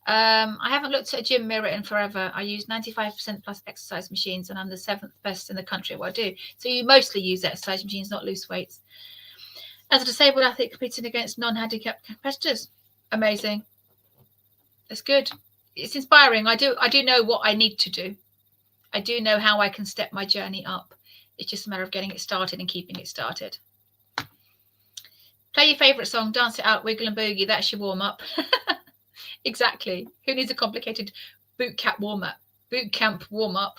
I haven't looked at a gym mirror in forever. I use 95% plus exercise machines and I'm the 7th best in the country at what I do. So you mostly use exercise machines, not loose weights. As a disabled athlete competing against non-handicapped competitors. Amazing. That's good. It's inspiring. I do know what I need to do. I do know how I can step my journey up. It's just a matter of getting it started and keeping it started. Play your favourite song, dance it out, wiggle and boogie. That's your warm-up. Exactly. Who needs a complicated boot camp warm-up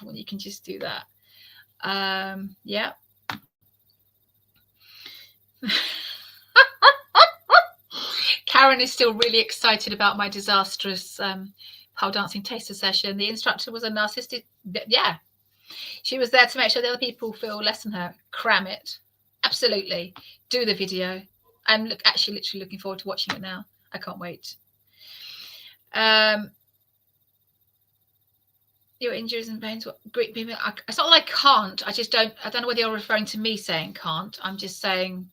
when you can just do that? Yeah. Karen is still really excited about my disastrous pole dancing taster session. The instructor was a narcissistic. Yeah. She was there to make sure the other people feel less than her. Cram it. Absolutely. Do the video. I'm actually literally looking forward to watching it now. I can't wait. Your injuries and pains. It's not that I can't. I don't know whether you're referring to me saying can't. I'm just saying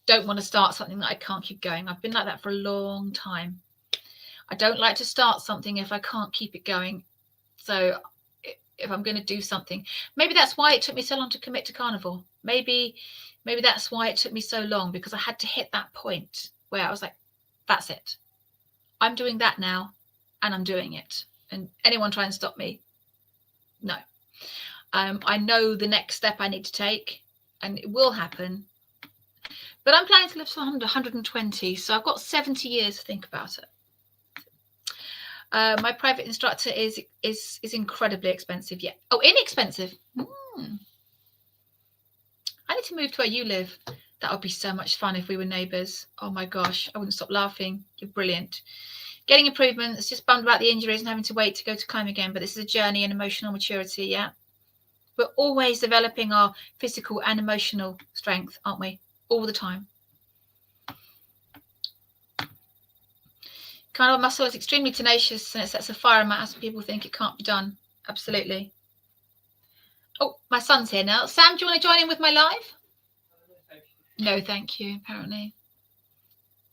don't want to start something that I can't keep going. I've been like that for a long time. I don't like to start something if I can't keep it going. So if I'm going to do something, maybe that's why it took me so long to commit to carnivore. Maybe that's why it took me so long, because I had to hit that point where I was like, that's it. I'm doing that now and I'm doing it. And anyone try and stop me? No. I know the next step I need to take and it will happen. But I'm planning to live to 120, so I've got 70 years to think about it. My private instructor is incredibly expensive. Yeah. Oh, inexpensive. I need to move to where you live. That would be so much fun if we were neighbours. Oh my gosh, I wouldn't stop laughing. You're brilliant. Getting improvements, just bummed about the injuries and having to wait to go to climb again. But this is a journey and emotional maturity, yeah? We're always developing our physical and emotional strength, aren't we? All the time. Carnivore muscle is extremely tenacious and it sets a fire in my ass when people think it can't be done. Absolutely. Oh, my son's here now. Sam, do you want to join in with my live? No, thank you, apparently.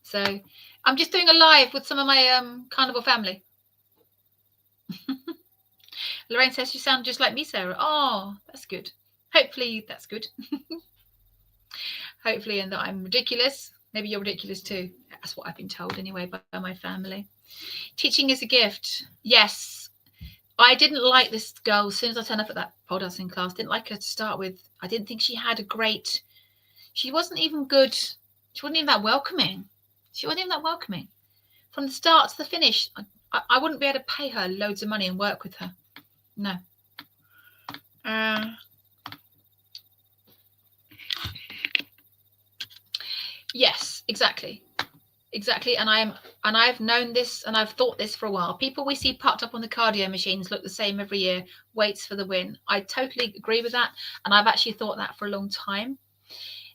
So I'm just doing a live with some of my Carnivore family. Lorraine says you sound just like me, Sarah. Oh, that's good. Hopefully that's good. Hopefully, and that I'm ridiculous. Maybe you're ridiculous too. That's what I've been told anyway by my family. Teaching is a gift. Yes. I didn't like this girl as soon as I turned up at that pole dancing class. Didn't like her to start with. I didn't think she had a great... She wasn't even good. She wasn't even that welcoming. From the start to the finish, I wouldn't be able to pay her loads of money and work with her. No. Yes, exactly. And I've known this and I've thought this for a while. People we see parked up on the cardio machines look the same every year. Weights for the win. I totally agree with that, and I've actually thought that for a long time.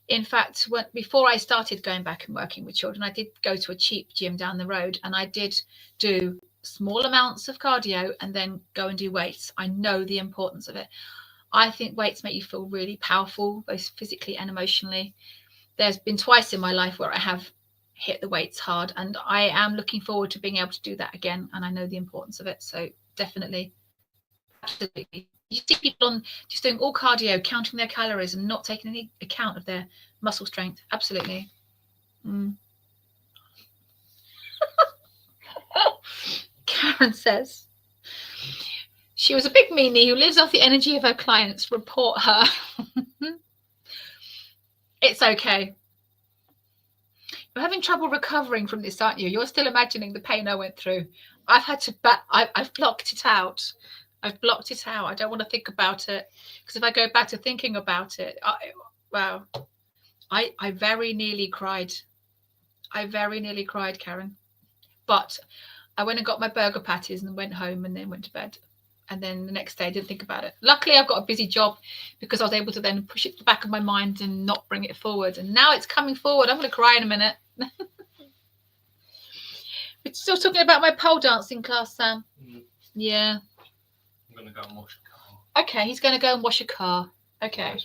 In fact, before I started going back and working with children, I did go to a cheap gym down the road, and I did do small amounts of cardio and then go and do weights. I know the importance of it. I think weights make you feel really powerful, both physically and emotionally. There's been twice in my life where I have hit the weights hard, and I am looking forward to being able to do that again, and I know the importance of it. So definitely, absolutely. You see people on just doing all cardio, counting their calories and not taking any account of their muscle strength. Absolutely. Karen says she was a big meanie who lives off the energy of her clients. Report her. It's okay. You're having trouble recovering from this, aren't you? You're still imagining the pain I went through. I've had to I've blocked it out. I don't want to think about it, because if I go back to thinking about it, I very nearly cried. Karen. But I went and got my burger patties and went home and then went to bed. And then the next day I didn't think about it. Luckily, I've got a busy job, because I was able to then push it to the back of my mind and not bring it forward. And now it's coming forward. I'm going to cry in a minute. We're still talking about my pole dancing class, Sam. Yeah. I'm going to go and wash a car. Okay, he's going to go and wash a car. Okay.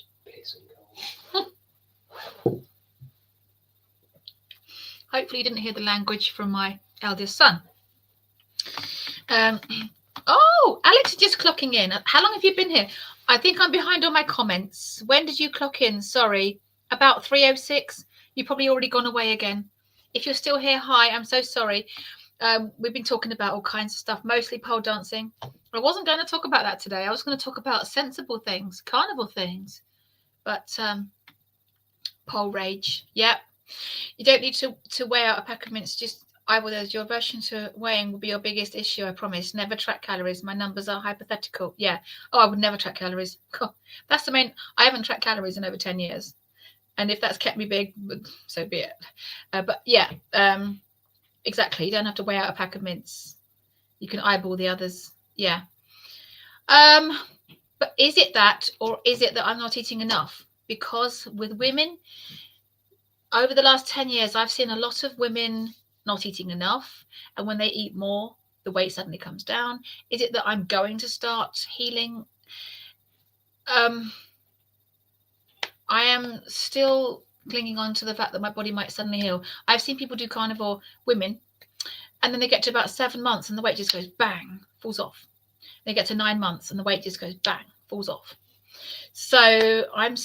Hopefully you didn't hear the language from my eldest son. Oh, Alex is just clocking in. How long have you been here? I think I'm behind on my comments. When did you clock in? Sorry. About 3:06. You've probably already gone away again. If you're still here, hi, I'm so sorry. We've been talking about all kinds of stuff, mostly pole dancing. I wasn't going to talk about that today. I was going to talk about sensible things, carnival things. But pole rage. Yep. You don't need to weigh out a pack of mints. Just your aversion to weighing will be your biggest issue, I promise. Never track calories. My numbers are hypothetical. Yeah. Oh, I would never track calories. That's the main... I haven't tracked calories in over 10 years. And if that's kept me big, so be it. But yeah, exactly. You don't have to weigh out a pack of mints. You can eyeball the others. Yeah. But is it that, or is it that I'm not eating enough? Because with women, over the last 10 years, I've seen a lot of women not eating enough. And when they eat more, the weight suddenly comes down. Is it that I'm going to start healing? I am still clinging on to the fact that my body might suddenly heal. I've seen people do carnivore, women, and then they get to about 7 months and the weight just goes bang, falls off. They get to 9 months and the weight just goes bang, falls off. So I've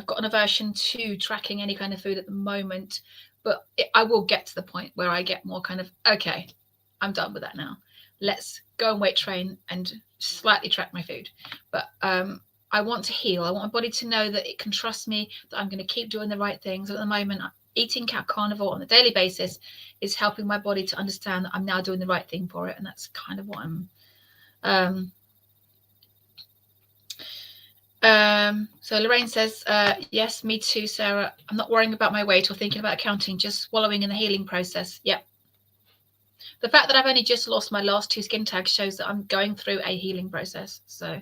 got an aversion to tracking any kind of food at the moment, but I will get to the point where I get more kind of, okay, I'm done with that now. Let's go and weight train and slightly track my food. But I want to heal. I want my body to know that it can trust me, that I'm going to keep doing the right things. At the moment, eating carnivore on a daily basis is helping my body to understand that I'm now doing the right thing for it. And that's kind of what I'm... So Lorraine says, yes, me too, Sarah. I'm not worrying about my weight or thinking about counting, just swallowing in the healing process. Yep. The fact that I've only just lost my last 2 skin tags shows that I'm going through a healing process. So,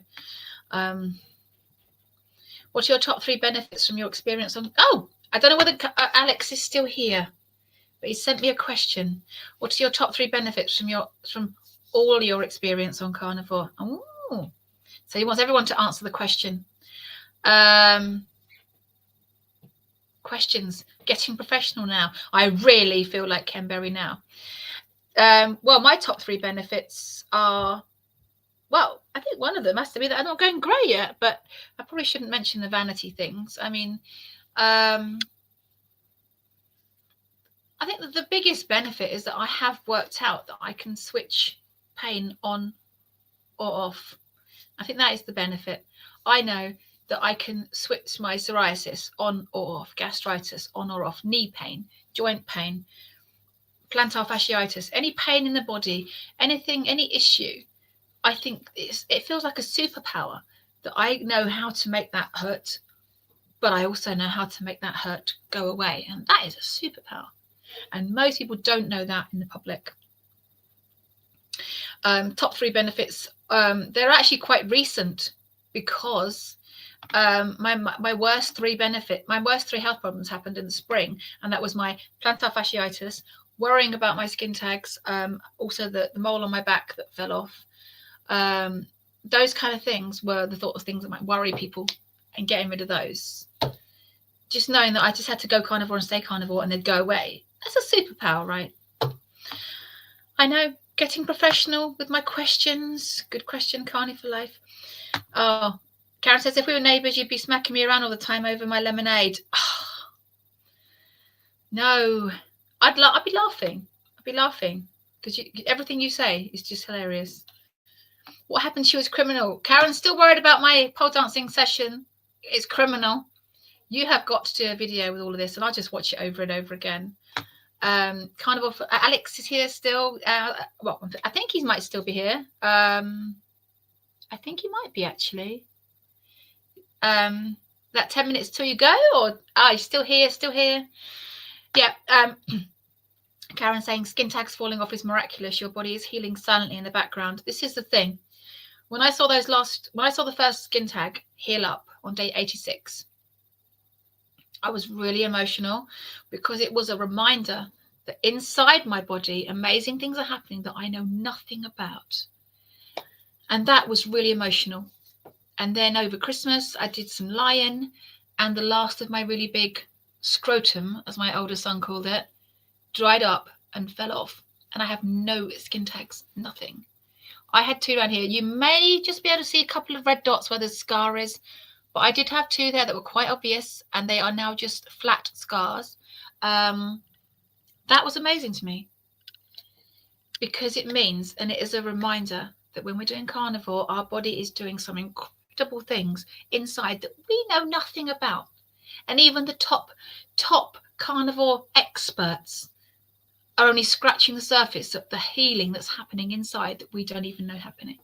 what's your top 3 benefits from your experience on... Oh, I don't know whether Alex is still here, but he sent me a question. What's your top 3 benefits from all your experience on carnivore? Oh, So he wants everyone to answer the question. Questions. Getting professional now. I really feel like Ken Berry now. Well, my top 3 benefits are, well, I think one of them has to be that I'm not going grey yet, but I probably shouldn't mention the vanity things. I mean, I think that the biggest benefit is that I have worked out that I can switch pain on or off. I think that is the benefit. I know that I can switch my psoriasis on or off, gastritis on or off, knee pain, joint pain, plantar fasciitis, any pain in the body, anything, any issue. I think it feels like a superpower that I know how to make that hurt, but I also know how to make that hurt go away. And that is a superpower. And most people don't know that in the public. Top 3 benefits. They're actually quite recent because my worst 3 health problems happened in the spring, and that was my plantar fasciitis, worrying about my skin tags, also the mole on my back that fell off. Those kind of things were the sort of things that might worry people, and getting rid of those. Just knowing that I just had to go carnivore and stay carnivore and they'd go away. That's a superpower, right? I know. Getting professional with my questions. Good question, Carney for life. Oh, Karen says, if we were neighbours, you'd be smacking me around all the time over my lemonade. Oh, no, I'd be laughing. I'd be laughing because everything you say is just hilarious. What happened? She was criminal. Karen's still worried about my pole dancing session. It's criminal. You have got to do a video with all of this, and I'll just watch it over and over again. Carnivore. Alex is here still. Well, I think he might still be here. I think he might be actually. That 10 minutes till you go, or he's still here, Yeah. Karen saying skin tags falling off is miraculous. Your body is healing silently in the background. This is the thing. When I saw the first skin tag heal up on day 86, I was really emotional because it was a reminder that inside my body, amazing things are happening that I know nothing about. And that was really emotional. And then over Christmas, I did some lying, and the last of my really big scrotum, as my older son called it, dried up and fell off. And I have no skin tags, nothing. I had 2 around here. You may just be able to see a couple of red dots where the scar is, but I did have 2 there that were quite obvious, and they are now just flat scars. That was amazing to me because it means, and it is a reminder that when we're doing carnivore, our body is doing some incredible things inside that we know nothing about. And even the top carnivore experts are only scratching the surface of the healing that's happening inside that we don't even know happening.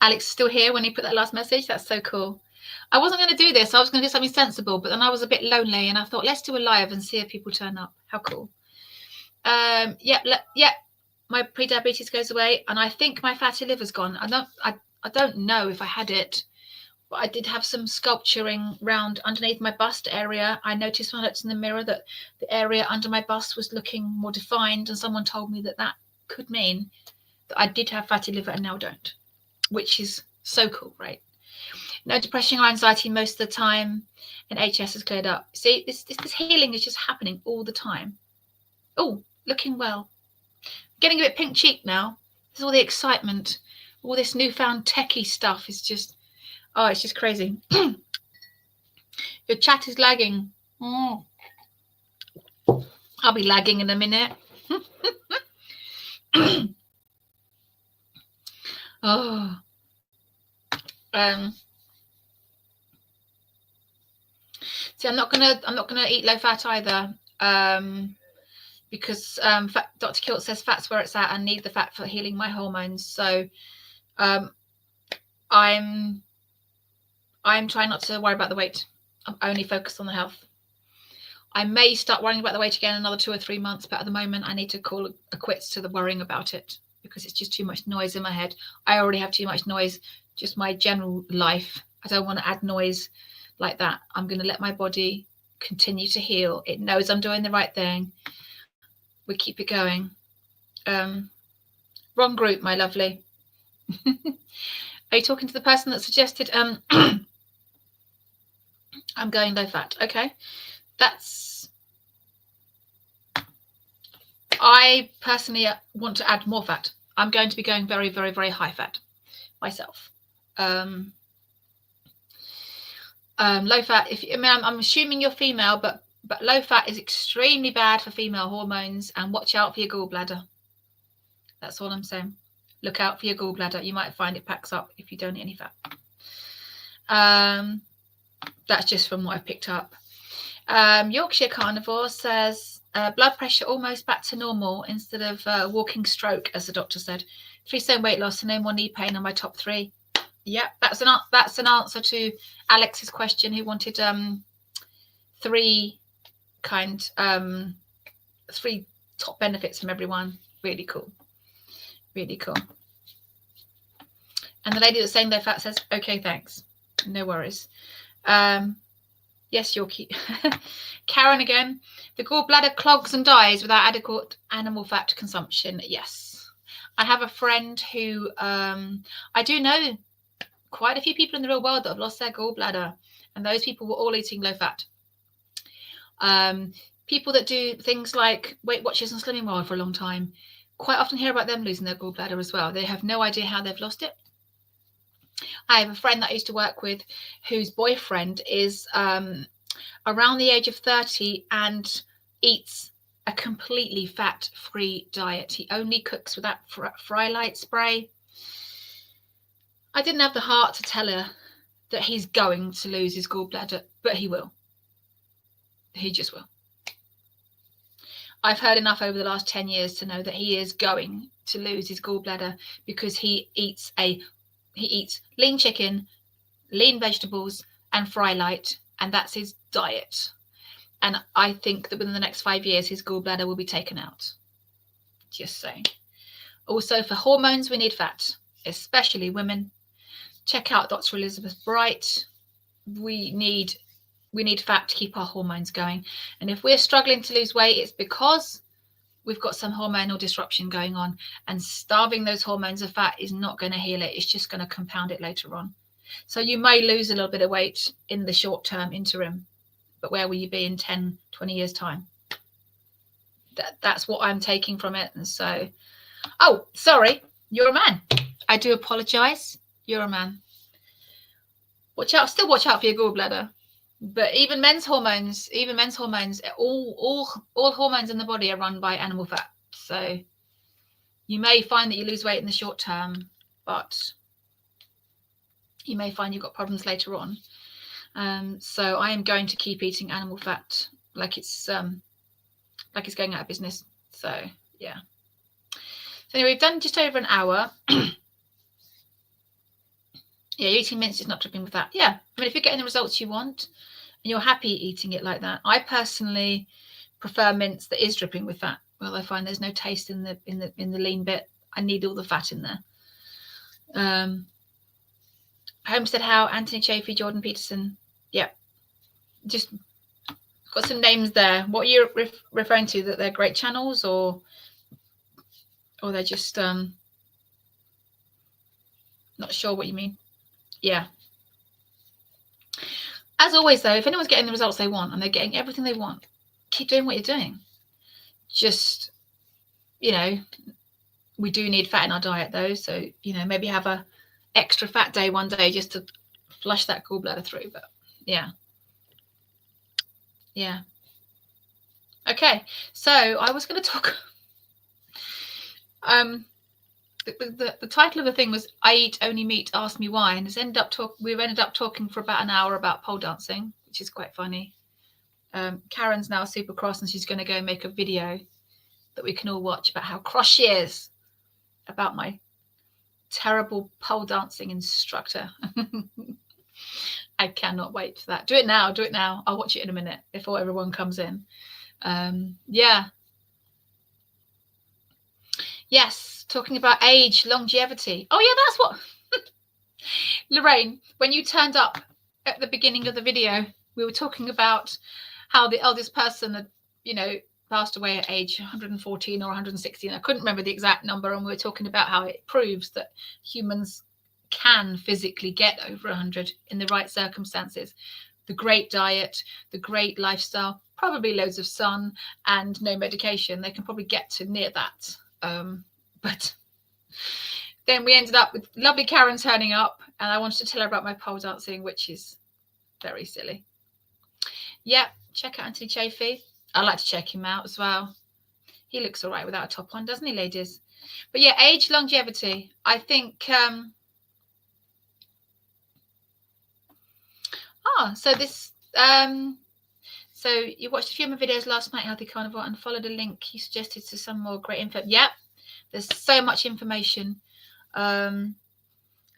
Alex is still here when he put that last message. That's so cool. I wasn't going to do this. I was going to do something sensible, but then I was a bit lonely and I thought, let's do a live and see if people turn up. How cool. Yeah. My pre-diabetes goes away, and I think my fatty liver's gone. I don't know if I had it, but I did have some sculpturing round underneath my bust area. I noticed when I looked in the mirror that the area under my bust was looking more defined, and someone told me that that could mean that I did have fatty liver and now don't, which is so cool, right? No depression or anxiety most of the time, and HS has cleared up. See, this healing is just happening all the time. Oh, looking well. Getting a bit pink cheek now. There's all the excitement. All this newfound techie stuff is just, oh, it's just crazy. Your chat is lagging. I'll be lagging in a minute. Oh. See, I'm not gonna eat low fat either. Because Dr. Kilt says fat's where it's at. I need the fat for healing my hormones. So I'm trying not to worry about the weight. I'm only focused on the health. I may start worrying about the weight again in another 2 or 3 months, but at the moment I need to call a quits to the worrying about it because it's just too much noise in my head. I already have too much noise, just my general life. I don't want to add noise like that. I'm going to let my body continue to heal. It knows I'm doing the right thing. We keep it going. Wrong group, my lovely. Are you talking to the person that suggested I'm going low fat? Okay, I personally want to add more fat. I'm going to be going very, very, very high fat myself. Low fat. I'm assuming you're female, but low fat is extremely bad for female hormones, and watch out for your gallbladder. That's all I'm saying. Look out for your gallbladder. You might find it packs up if you don't eat any fat. That's just from what I picked up. Yorkshire Carnivore says blood pressure almost back to normal instead of walking stroke, as the doctor said. 3 stone weight loss and no more knee pain are my top 3. Yeah, that's an answer to Alex's question, who wanted 3 top benefits from everyone. Really cool. Really cool. And the lady that's saying their fat says, okay, thanks. No worries. Yes, Yorkie. Karen again. The gallbladder clogs and dies without adequate animal fat consumption. Yes. I have a friend who, I do know quite a few people in the real world that have lost their gallbladder. And those people were all eating low fat. People that do things like Weight Watchers and Slimming World for a long time, quite often hear about them losing their gallbladder as well. They have no idea how they've lost it. I have a friend that I used to work with whose boyfriend is around the age of 30 and eats a completely fat-free diet. He only cooks with that fry light spray. I didn't have the heart to tell her that he's going to lose his gallbladder, but he will. He just will. I've heard enough over the last 10 years to know that he is going to lose his gallbladder because he eats lean chicken, lean vegetables, and fry light, and that's his diet. And I think that within the next 5 years, his gallbladder will be taken out. Just saying. Also, for hormones, we need fat, especially women. Check out Dr. Elizabeth Bright. We need fat to keep our hormones going. And if we're struggling to lose weight, it's because we've got some hormonal disruption going on, and starving those hormones of fat is not going to heal it. It's just going to compound it later on. So you may lose a little bit of weight in the short term interim, but where will you be in 10, 20 years time? That's what I'm taking from it. And so, oh, sorry, you're a man. I do apologize. You're a man. Watch out, still watch out for your gallbladder. But even men's hormones, all hormones in the body are run by animal fat. So you may find that you lose weight in the short term, but you may find you've got problems later on. So I am going to keep eating animal fat like it's going out of business. So yeah. So anyway, we've done just over an hour. Yeah, you're eating mince is not dripping with that. Yeah, I mean, if you're getting the results you want and you're happy eating it like that, I personally prefer mince that is dripping with fat. Well, I find there's no taste in the lean bit. I need all the fat in there. Homestead How, Anthony Chafee, Jordan Peterson. Yeah, just got some names there. What are you referring to? That they're great channels, or they're just not sure what you mean. Yeah. As always, though, if anyone's getting the results they want and they're getting everything they want, keep doing what you're doing. Just, we do need fat in our diet, though. So, maybe have a extra fat day one day just to flush that gallbladder through. But yeah. Yeah. Okay. So I was going to talk. The title of the thing was "I Eat Only Meat, Ask Me Why," and we've ended up talking for about an hour about pole dancing, which is quite funny. Karen's now super cross, and she's going to go make a video that we can all watch about how cross she is about my terrible pole dancing instructor. I cannot wait for that. Do it now. I'll watch it in a minute before everyone comes in. Yeah. Yes, talking about age, longevity. Oh, yeah, that's what... Lorraine, when you turned up at the beginning of the video, we were talking about how the eldest person had, passed away at age 114 or 116. I couldn't remember the exact number, and we were talking about how it proves that humans can physically get over 100 in the right circumstances. The great diet, the great lifestyle, probably loads of sun and no medication. They can probably get to near that. But then we ended up with lovely Karen turning up, and I wanted to tell her about my pole dancing, which is very silly. Yeah, check out Anthony Chafee. I like to check him out as well. He looks all right without a top on, doesn't he, ladies? But yeah, age, longevity. I think... so this... so you watched a few of my videos last night, Healthy Carnivore, and followed a link you suggested to some more great info. Yep, there's so much information. And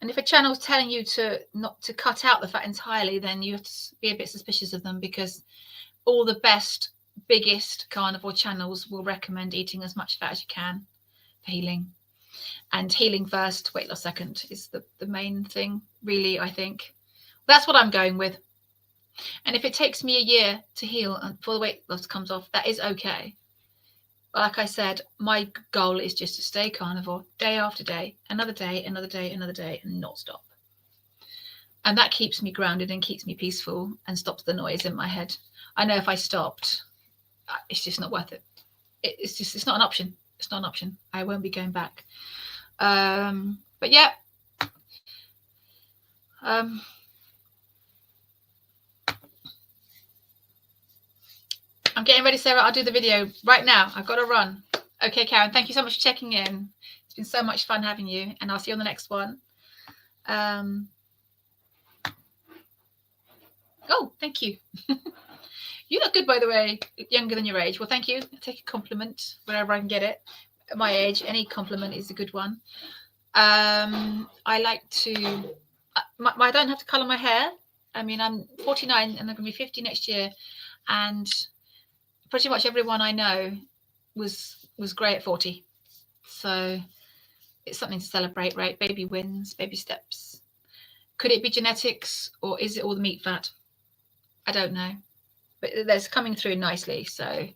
if a channel's telling you not to cut out the fat entirely, then you have to be a bit suspicious of them, because all the best, biggest carnivore channels will recommend eating as much fat as you can for healing. And healing first, weight loss second is the main thing, really, I think. That's what I'm going with. And if it takes me a year to heal and before the weight loss comes off, that is okay. But like I said, my goal is just to stay carnivore day after day, another day, another day, another day, and not stop. And that keeps me grounded and keeps me peaceful and stops the noise in my head. I know if I stopped, it's just not worth it. It's not an option. It's not an option. I won't be going back. But yeah. I'm getting ready, Sarah. I'll do the video right now. I've got to run. Okay, Karen, thank you so much for checking in. It's been so much fun having you, and I'll see you on the next one. Oh, thank you. You look good, by the way, younger than your age. Well, thank you. I take a compliment wherever I can get it. At my age, any compliment is a good one. I like to... I don't have to colour my hair. I mean, I'm 49 and I'm going to be 50 next year, and pretty much everyone I know was grey at 40. So it's something to celebrate, right? Baby wins, baby steps. Could it be genetics, or is it all the meat fat? I don't know. But that's coming through nicely. So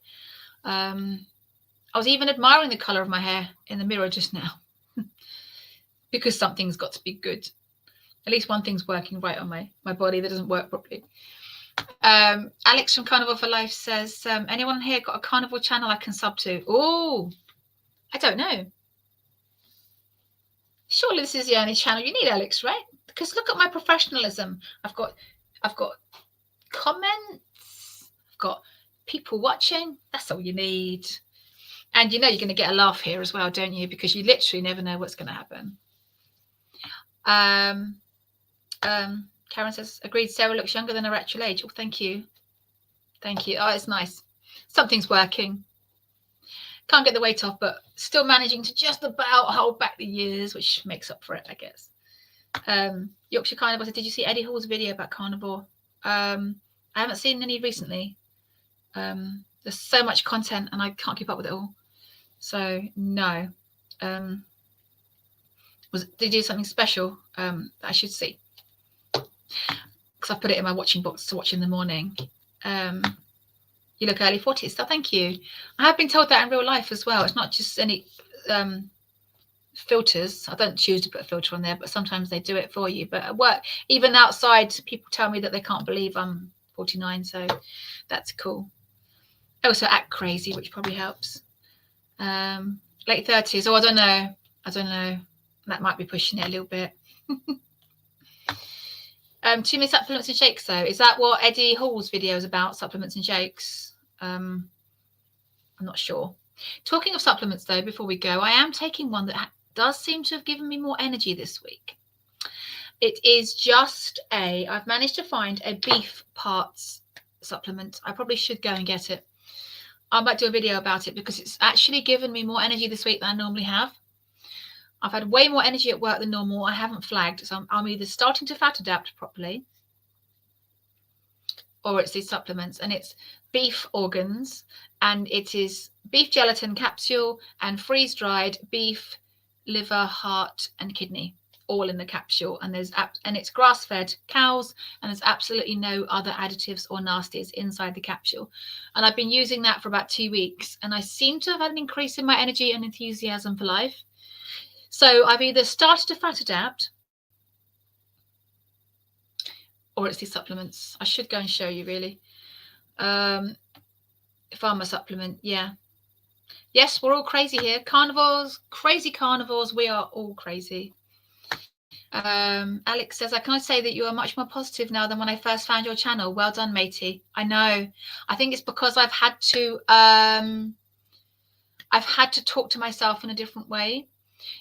I was even admiring the colour of my hair in the mirror just now. Because something's got to be good. At least one thing's working right on my body that doesn't work properly. Alex from Carnivore for Life says, anyone here got a carnivore channel I can sub to? Oh, I don't know. Surely this is the only channel you need, Alex, right? Because look at my professionalism. I've got comments. I've got people watching. That's all you need. And you know you're going to get a laugh here as well, don't you? Because you literally never know what's going to happen. Karen says, agreed, Sarah looks younger than her actual age. Oh, thank you. Thank you. Oh, it's nice. Something's working. Can't get the weight off, but still managing to just about hold back the years, which makes up for it, I guess. Yorkshire Carnivore said, did you see Eddie Hall's video about carnivore? I haven't seen any recently. There's so much content and I can't keep up with it all. So, no. Did he do something special that I should see? Because I put it in my watching box to watch in the morning. You look early 40s, so thank you. I have been told that in real life as well. It's not just any filters. I don't choose to put a filter on there, but sometimes they do it for you. But at work, even outside, people tell me that they can't believe I'm 49, so that's cool. I also act crazy, which probably helps. Late 30s. Oh, I don't know. That might be pushing it a little bit. Too many supplements and shakes, though. Is that what Eddie Hall's video is about, supplements and shakes? I'm not sure. Talking of supplements, though, before we go, I am taking one that does seem to have given me more energy this week. It is just I've managed to find a beef parts supplement. I probably should go and get it. I might do a video about it because it's actually given me more energy this week than I normally have. I've had way more energy at work than normal. I haven't flagged. So I'm either starting to fat adapt properly or it's these supplements. And it's beef organs. And it is beef gelatin capsule and freeze-dried beef, liver, heart and kidney all in the capsule. And it's grass-fed cows. And there's absolutely no other additives or nasties inside the capsule. And I've been using that for about 2 weeks. And I seem to have had an increase in my energy and enthusiasm for life. So I've either started to fat adapt or it's these supplements. I should go and show you really. Pharma supplement, yeah. Yes, we're all crazy here. Carnivores, crazy carnivores. We are all crazy. Alex says, I can say that you are much more positive now than when I first found your channel. Well done, matey. I know. I think it's because I've had to talk to myself in a different way.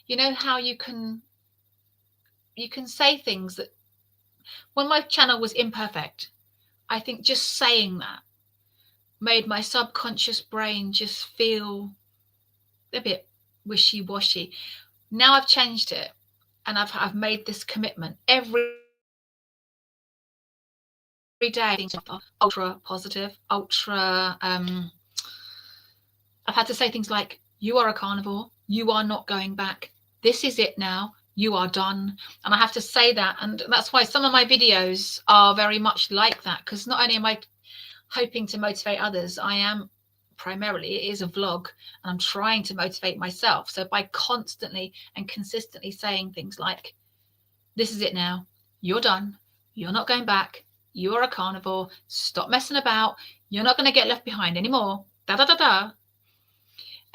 You know how you can say things that, when my channel was imperfect, I think just saying that made my subconscious brain just feel a bit wishy-washy. Now I've changed it, and I've made this commitment every day. Ultra positive, ultra. I've had to say things like, "You are a carnivore. You are not going back. This is it now. You are done." And I have to say that, and that's why some of my videos are very much like that. Because not only am I hoping to motivate others, I am primarily, it is a vlog, and I'm trying to motivate myself. So by constantly and consistently saying things like, this is it now, you're done, you're not going back, you're a carnivore, stop messing about, you're not going to get left behind anymore, da da da da.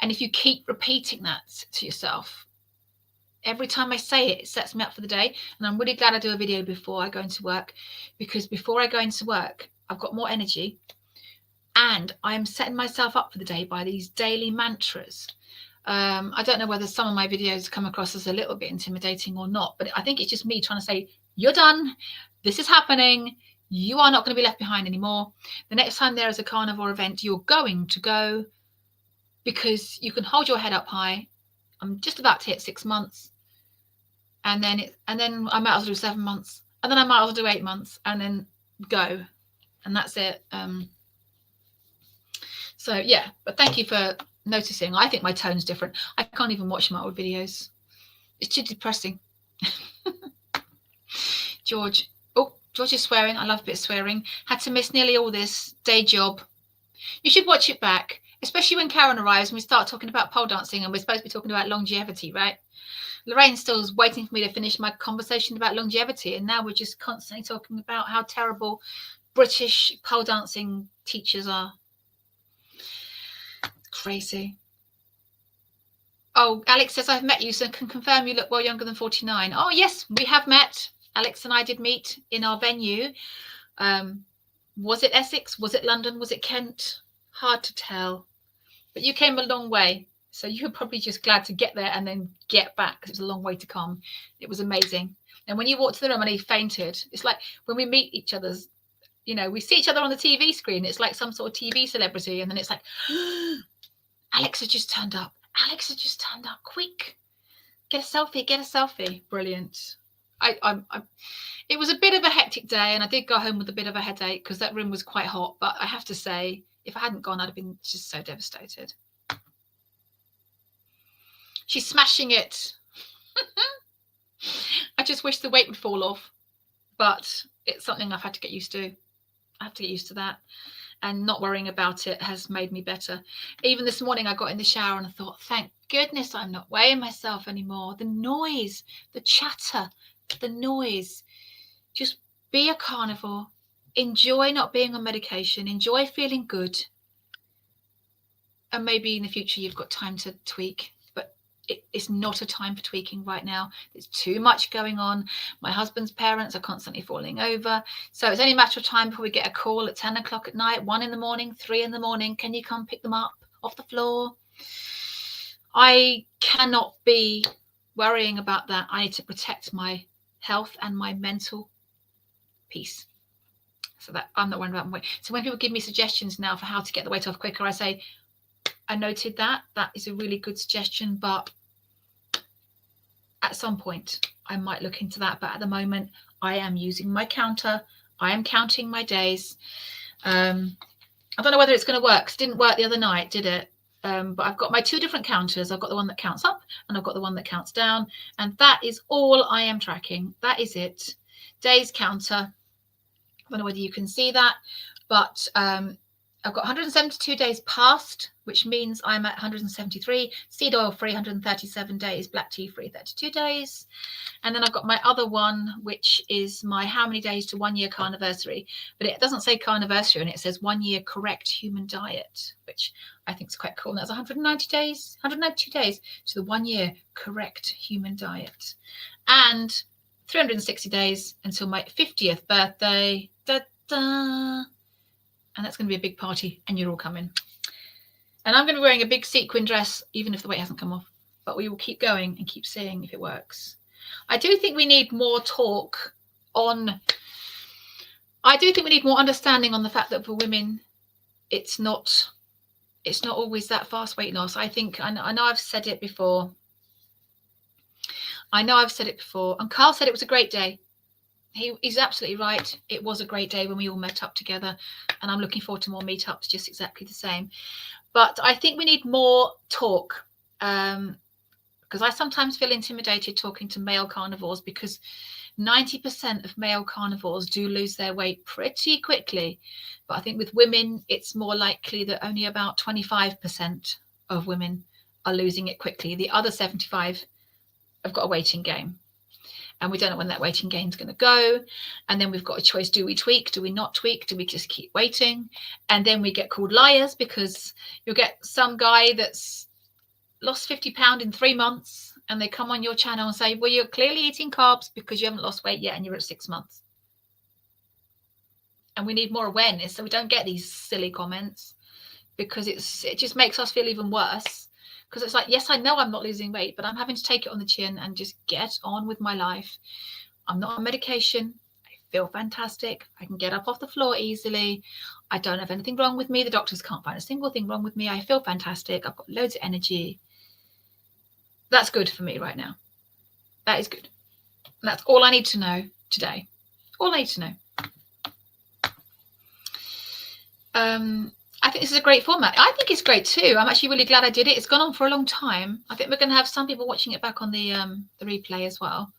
And if you keep repeating that to yourself, every time I say it, it sets me up for the day. And I'm really glad I do a video before I go into work, because before I go into work, I've got more energy. And I'm setting myself up for the day by these daily mantras. I don't know whether some of my videos come across as a little bit intimidating or not, but I think it's just me trying to say, you're done. This is happening. You are not going to be left behind anymore. The next time there is a carnivore event, you're going to go, because you can hold your head up high. I'm just about to hit 6 months. And then I might as well do 7 months. And then I might as well do 8 months, and then go. And that's it. So yeah, but thank you for noticing. I think my tone's different. I can't even watch my old videos. It's too depressing. George is swearing. I love a bit of swearing. Had to miss nearly all this. Day job. You should watch it back, especially when Karen arrives and we start talking about pole dancing, and we're supposed to be talking about longevity, right? Lorraine still's waiting for me to finish my conversation about longevity, and now we're just constantly talking about how terrible British pole dancing teachers are. Crazy. Oh, Alex says, I've met you, so I can confirm you look well younger than 49. Oh, yes, we have met. Alex and I did meet in our venue. Was it Essex? Was it London? Was it Kent? Hard to tell. But you came a long way. So you were probably just glad to get there and then get back, because it was a long way to come. It was amazing. And when you walked to the room and he fainted, it's like when we meet each other's, you know, we see each other on the TV screen. It's like some sort of TV celebrity. And then it's like, Alex has just turned up. Alex has just turned up. Quick. Get a selfie. Get a selfie. Brilliant. It was a bit of a hectic day, and I did go home with a bit of a headache because that room was quite hot. But I have to say, if I hadn't gone, I'd have been just so devastated. She's smashing it. I just wish the weight would fall off. But it's something I've had to get used to. I have to get used to that. And not worrying about it has made me better. Even this morning, I got in the shower and I thought, thank goodness I'm not weighing myself anymore. The noise, the chatter, the noise. Just be a carnivore. Enjoy not being on medication. Enjoy feeling good. And maybe in the future, you've got time to tweak. But it's not a time for tweaking right now. There's too much going on. My husband's parents are constantly falling over. So it's only a matter of time before we get a call at 10 o'clock at night, 1 in the morning, 3 in the morning. Can you come pick them up off the floor? I cannot be worrying about that. I need to protect my health and my mental peace. So that I'm not worrying about my weight. So when people give me suggestions now for how to get the weight off quicker, I say, I noted that. That is a really good suggestion, but at some point I might look into that. But at the moment, I am using my counter. I am counting my days. I don't know whether it's going to work. It didn't work the other night, did it? But I've got my 2 different counters. I've got the one that counts up and I've got the one that counts down. And that is all I am tracking. That is it. Days counter. I don't know whether you can see that, but I've got 172 days past, which means I'm at 173. Seed oil free, 137 days. Black tea free, 32 days. And then I've got my other one, which is my how many days to 1 year carniversary. But it doesn't say carniversary, and it says 1 year correct human diet, which I think is quite cool. And that's 192 days to the 1 year correct human diet. And 360 days until my 50th birthday. Da, da. And that's going to be a big party, and you're all coming. And I'm going to be wearing a big sequin dress, even if the weight hasn't come off. But we will keep going and keep seeing if it works. I do think we need more talk on... I do think we need more understanding on the fact that for women, it's not always that fast weight loss. I know I've said it before. And Carl said it was a great day. He's absolutely right. It was a great day when we all met up together, and I'm looking forward to more meetups, just exactly the same. But I think we need more talk, because I sometimes feel intimidated talking to male carnivores, because 90% of male carnivores do lose their weight pretty quickly. But I think with women, it's more likely that only about 25% of women are losing it quickly. The other 75 have got a waiting game. And we don't know when that waiting game is going to go. And then we've got a choice. Do we tweak? Do we not tweak? Do we just keep waiting? And then we get called liars, because you'll get some guy that's lost 50 pounds in 3 months, and they come on your channel and say, well, you're clearly eating carbs because you haven't lost weight yet and you're at 6 months. And we need more awareness so we don't get these silly comments, because it just makes us feel even worse. Because it's like, yes, I know I'm not losing weight, but I'm having to take it on the chin and just get on with my life. I'm not on medication. I feel fantastic. I can get up off the floor easily. I don't have anything wrong with me. The doctors can't find a single thing wrong with me. I feel fantastic. I've got loads of energy. That's good for me right now. That is good. And that's all I need to know today. All I need to know. I think this is a great format. I think it's great too. I'm actually really glad I did it. It's gone on for a long time. I think we're going to have some people watching it back on the replay as well.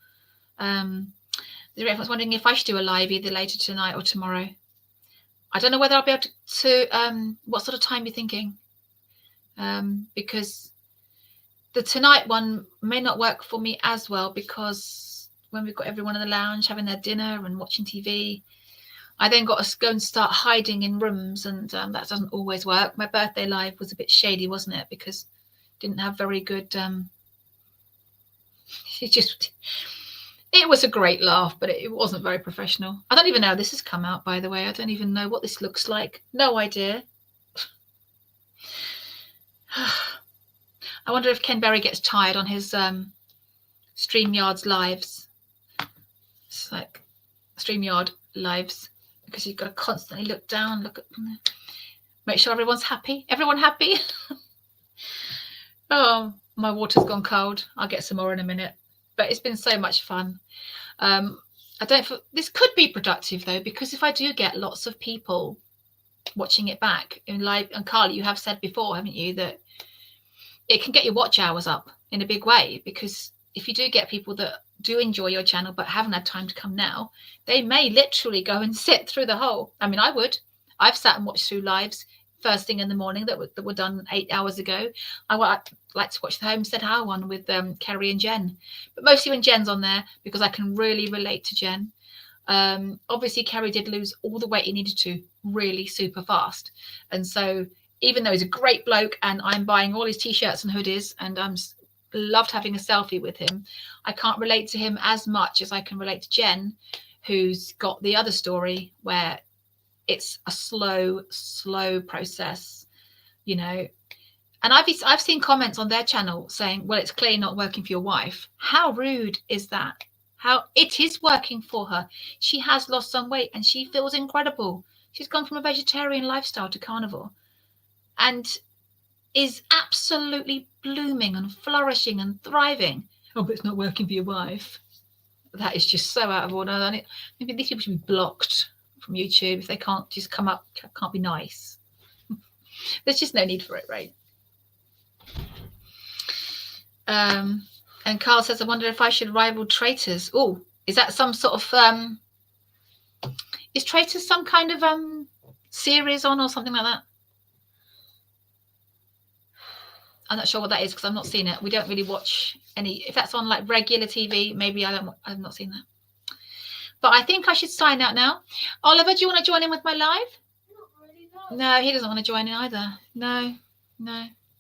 Everyone's wondering if I should do a live either later tonight or tomorrow. I don't know whether I'll be able to what sort of time you're thinking, because the tonight one may not work for me as well, because when we've got everyone in the lounge having their dinner and watching TV, I then got to go and start hiding in rooms, and that doesn't always work. My birthday live was a bit shady, wasn't it? Because it didn't have very good... It was a great laugh, but it wasn't very professional. I don't even know how this has come out, by the way. I don't even know what this looks like. No idea. I wonder if Ken Berry gets tired on his StreamYard's lives. It's like StreamYard lives, because you've got to constantly look down, make sure everyone's happy. Everyone happy? Oh, my water's gone cold. I'll get some more in a minute. But it's been so much fun. This could be productive though, because if I do get lots of people watching it back in live, and Carly, you have said before, haven't you, that it can get your watch hours up in a big way, because if you do get people that do enjoy your channel but haven't had time to come now, they may literally go and sit through the whole. I mean, I would. I've sat and watched through lives first thing in the morning that were done 8 hours ago. I like to watch the Homestead How one with Kerry and Jen, but mostly when Jen's on there, because I can really relate to Jen. Obviously, Kerry did lose all the weight he needed to really super fast, and so even though he's a great bloke and I'm buying all his t-shirts and hoodies and I'm loved having a selfie with him, I can't relate to him as much as I can relate to Jen, who's got the other story where it's a slow process, you know. And I've seen comments on their channel saying, well, it's clearly not working for your wife. How rude is that? How it is working for her. She has lost some weight and she feels incredible. She's gone from a vegetarian lifestyle to carnivore and is absolutely blooming and flourishing and thriving. Oh, but it's not working for your wife. That is just so out of order. Maybe these people should be blocked from YouTube if they can't just come up, can't be nice. There's just no need for it, right? And Carl says, I wonder if I should rival Traitors. Oh, is that some sort of is Traitors some kind of series on or something like that? I'm not sure what that is because I've not seen it. We don't really watch any. If that's on like regular TV, maybe I've not seen that. But I think I should sign out now. Oliver, do you want to join in with my live? Not really, no. No, he doesn't want to join in either. No.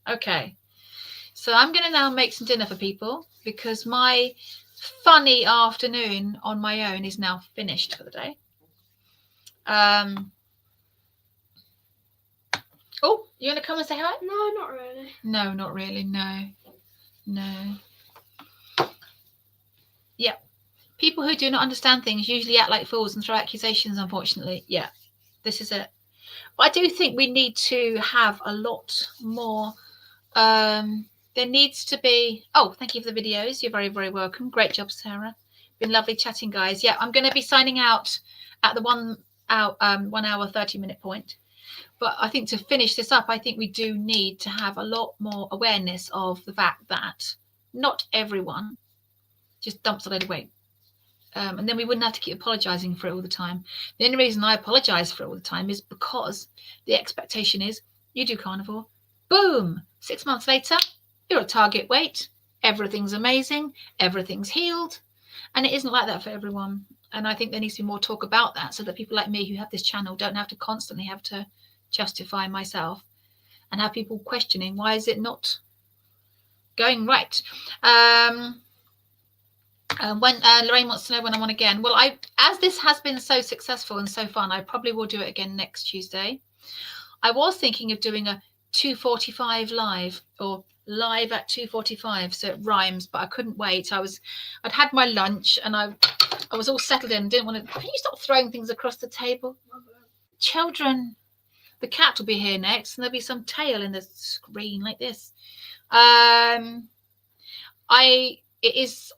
Okay. So I'm going to now make some dinner for people because my funny afternoon on my own is now finished for the day. Oh, you want to come and say hi? No, not really. No, not really. No. Yeah. People who do not understand things usually act like fools and throw accusations, unfortunately. Yeah, this is it. But I do think we need to have a lot more. There needs to be... Oh, thank you for the videos. You're very, very welcome. Great job, Sarah. Been lovely chatting, guys. Yeah, I'm going to be signing out at the 1 hour, 30-minute point. But I think to finish this up, I think we do need to have a lot more awareness of the fact that not everyone just dumps a load of weight. And then we wouldn't have to keep apologizing for it all the time. The only reason I apologize for it all the time is because the expectation is you do carnivore, boom, 6 months later, you're at target weight, everything's amazing, everything's healed. And it isn't like that for everyone. And I think there needs to be more talk about that so that people like me who have this channel don't have to constantly have to justify myself and have people questioning why is it not going right. When Lorraine wants to know when I'm on again. Well, as this has been so successful and so fun, I probably will do it again next Tuesday. I was thinking of doing a 2:45 live or live at 2:45, so it rhymes, but I couldn't wait. I'd had my lunch and I was all settled in. Didn't want to. Can you stop throwing things across the table, children? The cat will be here next, and there'll be some tail in the screen like this. I'm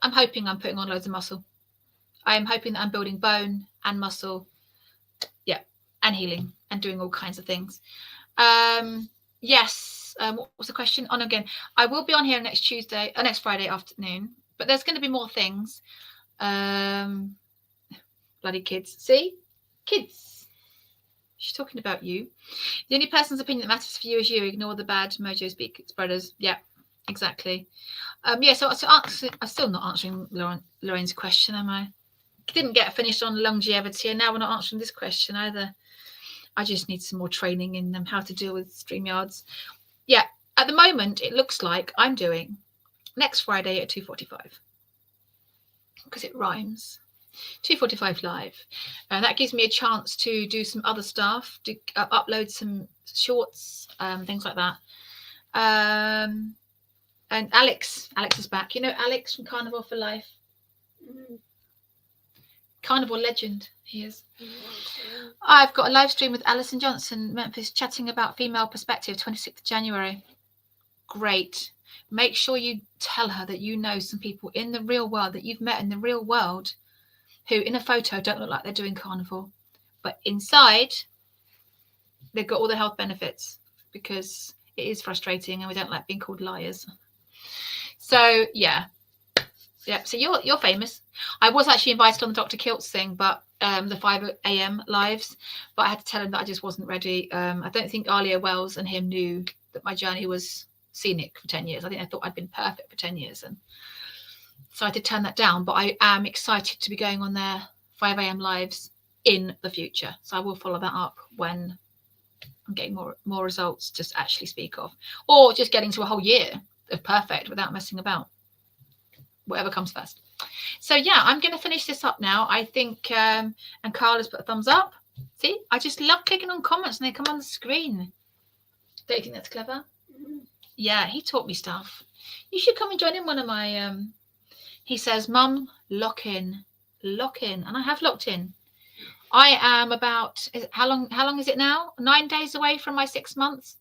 hoping I'm putting on loads of muscle. I'm hoping that I'm building bone and muscle, yeah, and healing and doing all kinds of things. Yes. What was the question? On again. I will be on here next Friday afternoon, but there's going to be more things. Bloody kids. See? Kids. She's talking about you. The only person's opinion that matters for you is you. Ignore the bad mojo speak spreaders. Yeah, exactly. Yeah, so I'm still not answering Lorraine's question, am I? Didn't get finished on longevity, and now we're not answering this question either. I just need some more training in how to deal with StreamYards. Yeah, at the moment, it looks like I'm doing next Friday at 2:45 because it rhymes. 2:45 live, and that gives me a chance to do some other stuff, to upload some shorts, things like that. And Alex is back. You know Alex from Carnivore for Life? Carnivore legend he is. I've got a live stream with Alison Johnson, Memphis, chatting about female perspective, 26th January. Great. Make sure you tell her that you know some people in the real world that you've met in the real world who in a photo don't look like they're doing carnivore, but inside they've got all the health benefits, because it is frustrating and we don't like being called liars. So yeah, so you're famous. I was actually invited on the Dr. Kilt's thing, but the 5 a.m. lives, but I had to tell him that I just wasn't ready. I don't think Alia Wells and him knew that my journey was scenic for 10 years. I think I thought I'd been perfect for 10 years, and so I did turn that down, but I am excited to be going on their 5 a.m. lives in the future. So I will follow that up when I'm getting more results to actually speak of, or just getting to a whole year of perfect without messing about. Whatever comes first. So yeah, I'm going to finish this up now. I think, and Carl has put a thumbs up. See, I just love clicking on comments and they come on the screen. Don't you think that's clever? Yeah, he taught me stuff. You should come and join in one of my... He says, Mum, lock in, and I have locked in. I am about, how long is it now? 9 days away from my 6 months.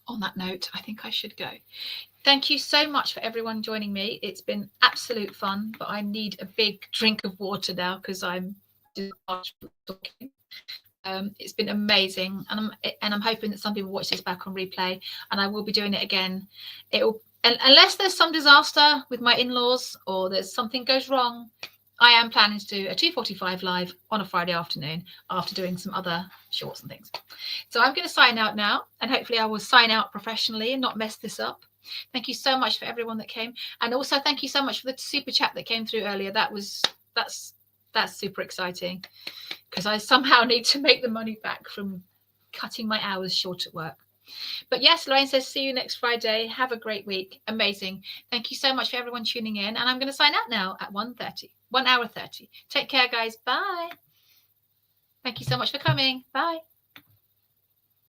On that note, I think I should go. Thank you so much for everyone joining me. It's been absolute fun, but I need a big drink of water now because I'm talking. It's been amazing, and I'm hoping that some people watch this back on replay, and I will be doing it again. Unless there's some disaster with my in-laws or there's something goes wrong, I am planning to do a 2:45 live on a Friday afternoon after doing some other shorts and things. So I'm going to sign out now, and hopefully I will sign out professionally and not mess this up. Thank you so much for everyone that came, and also thank you so much for the super chat that came through earlier. That's super exciting, because I somehow need to make the money back from cutting my hours short at work. But yes, Lorraine says, see you next Friday. Have a great week. Amazing. Thank you so much for everyone tuning in. And I'm going to sign out now at 1:30, 1 hour 30. Take care, guys. Bye. Thank you so much for coming. Bye.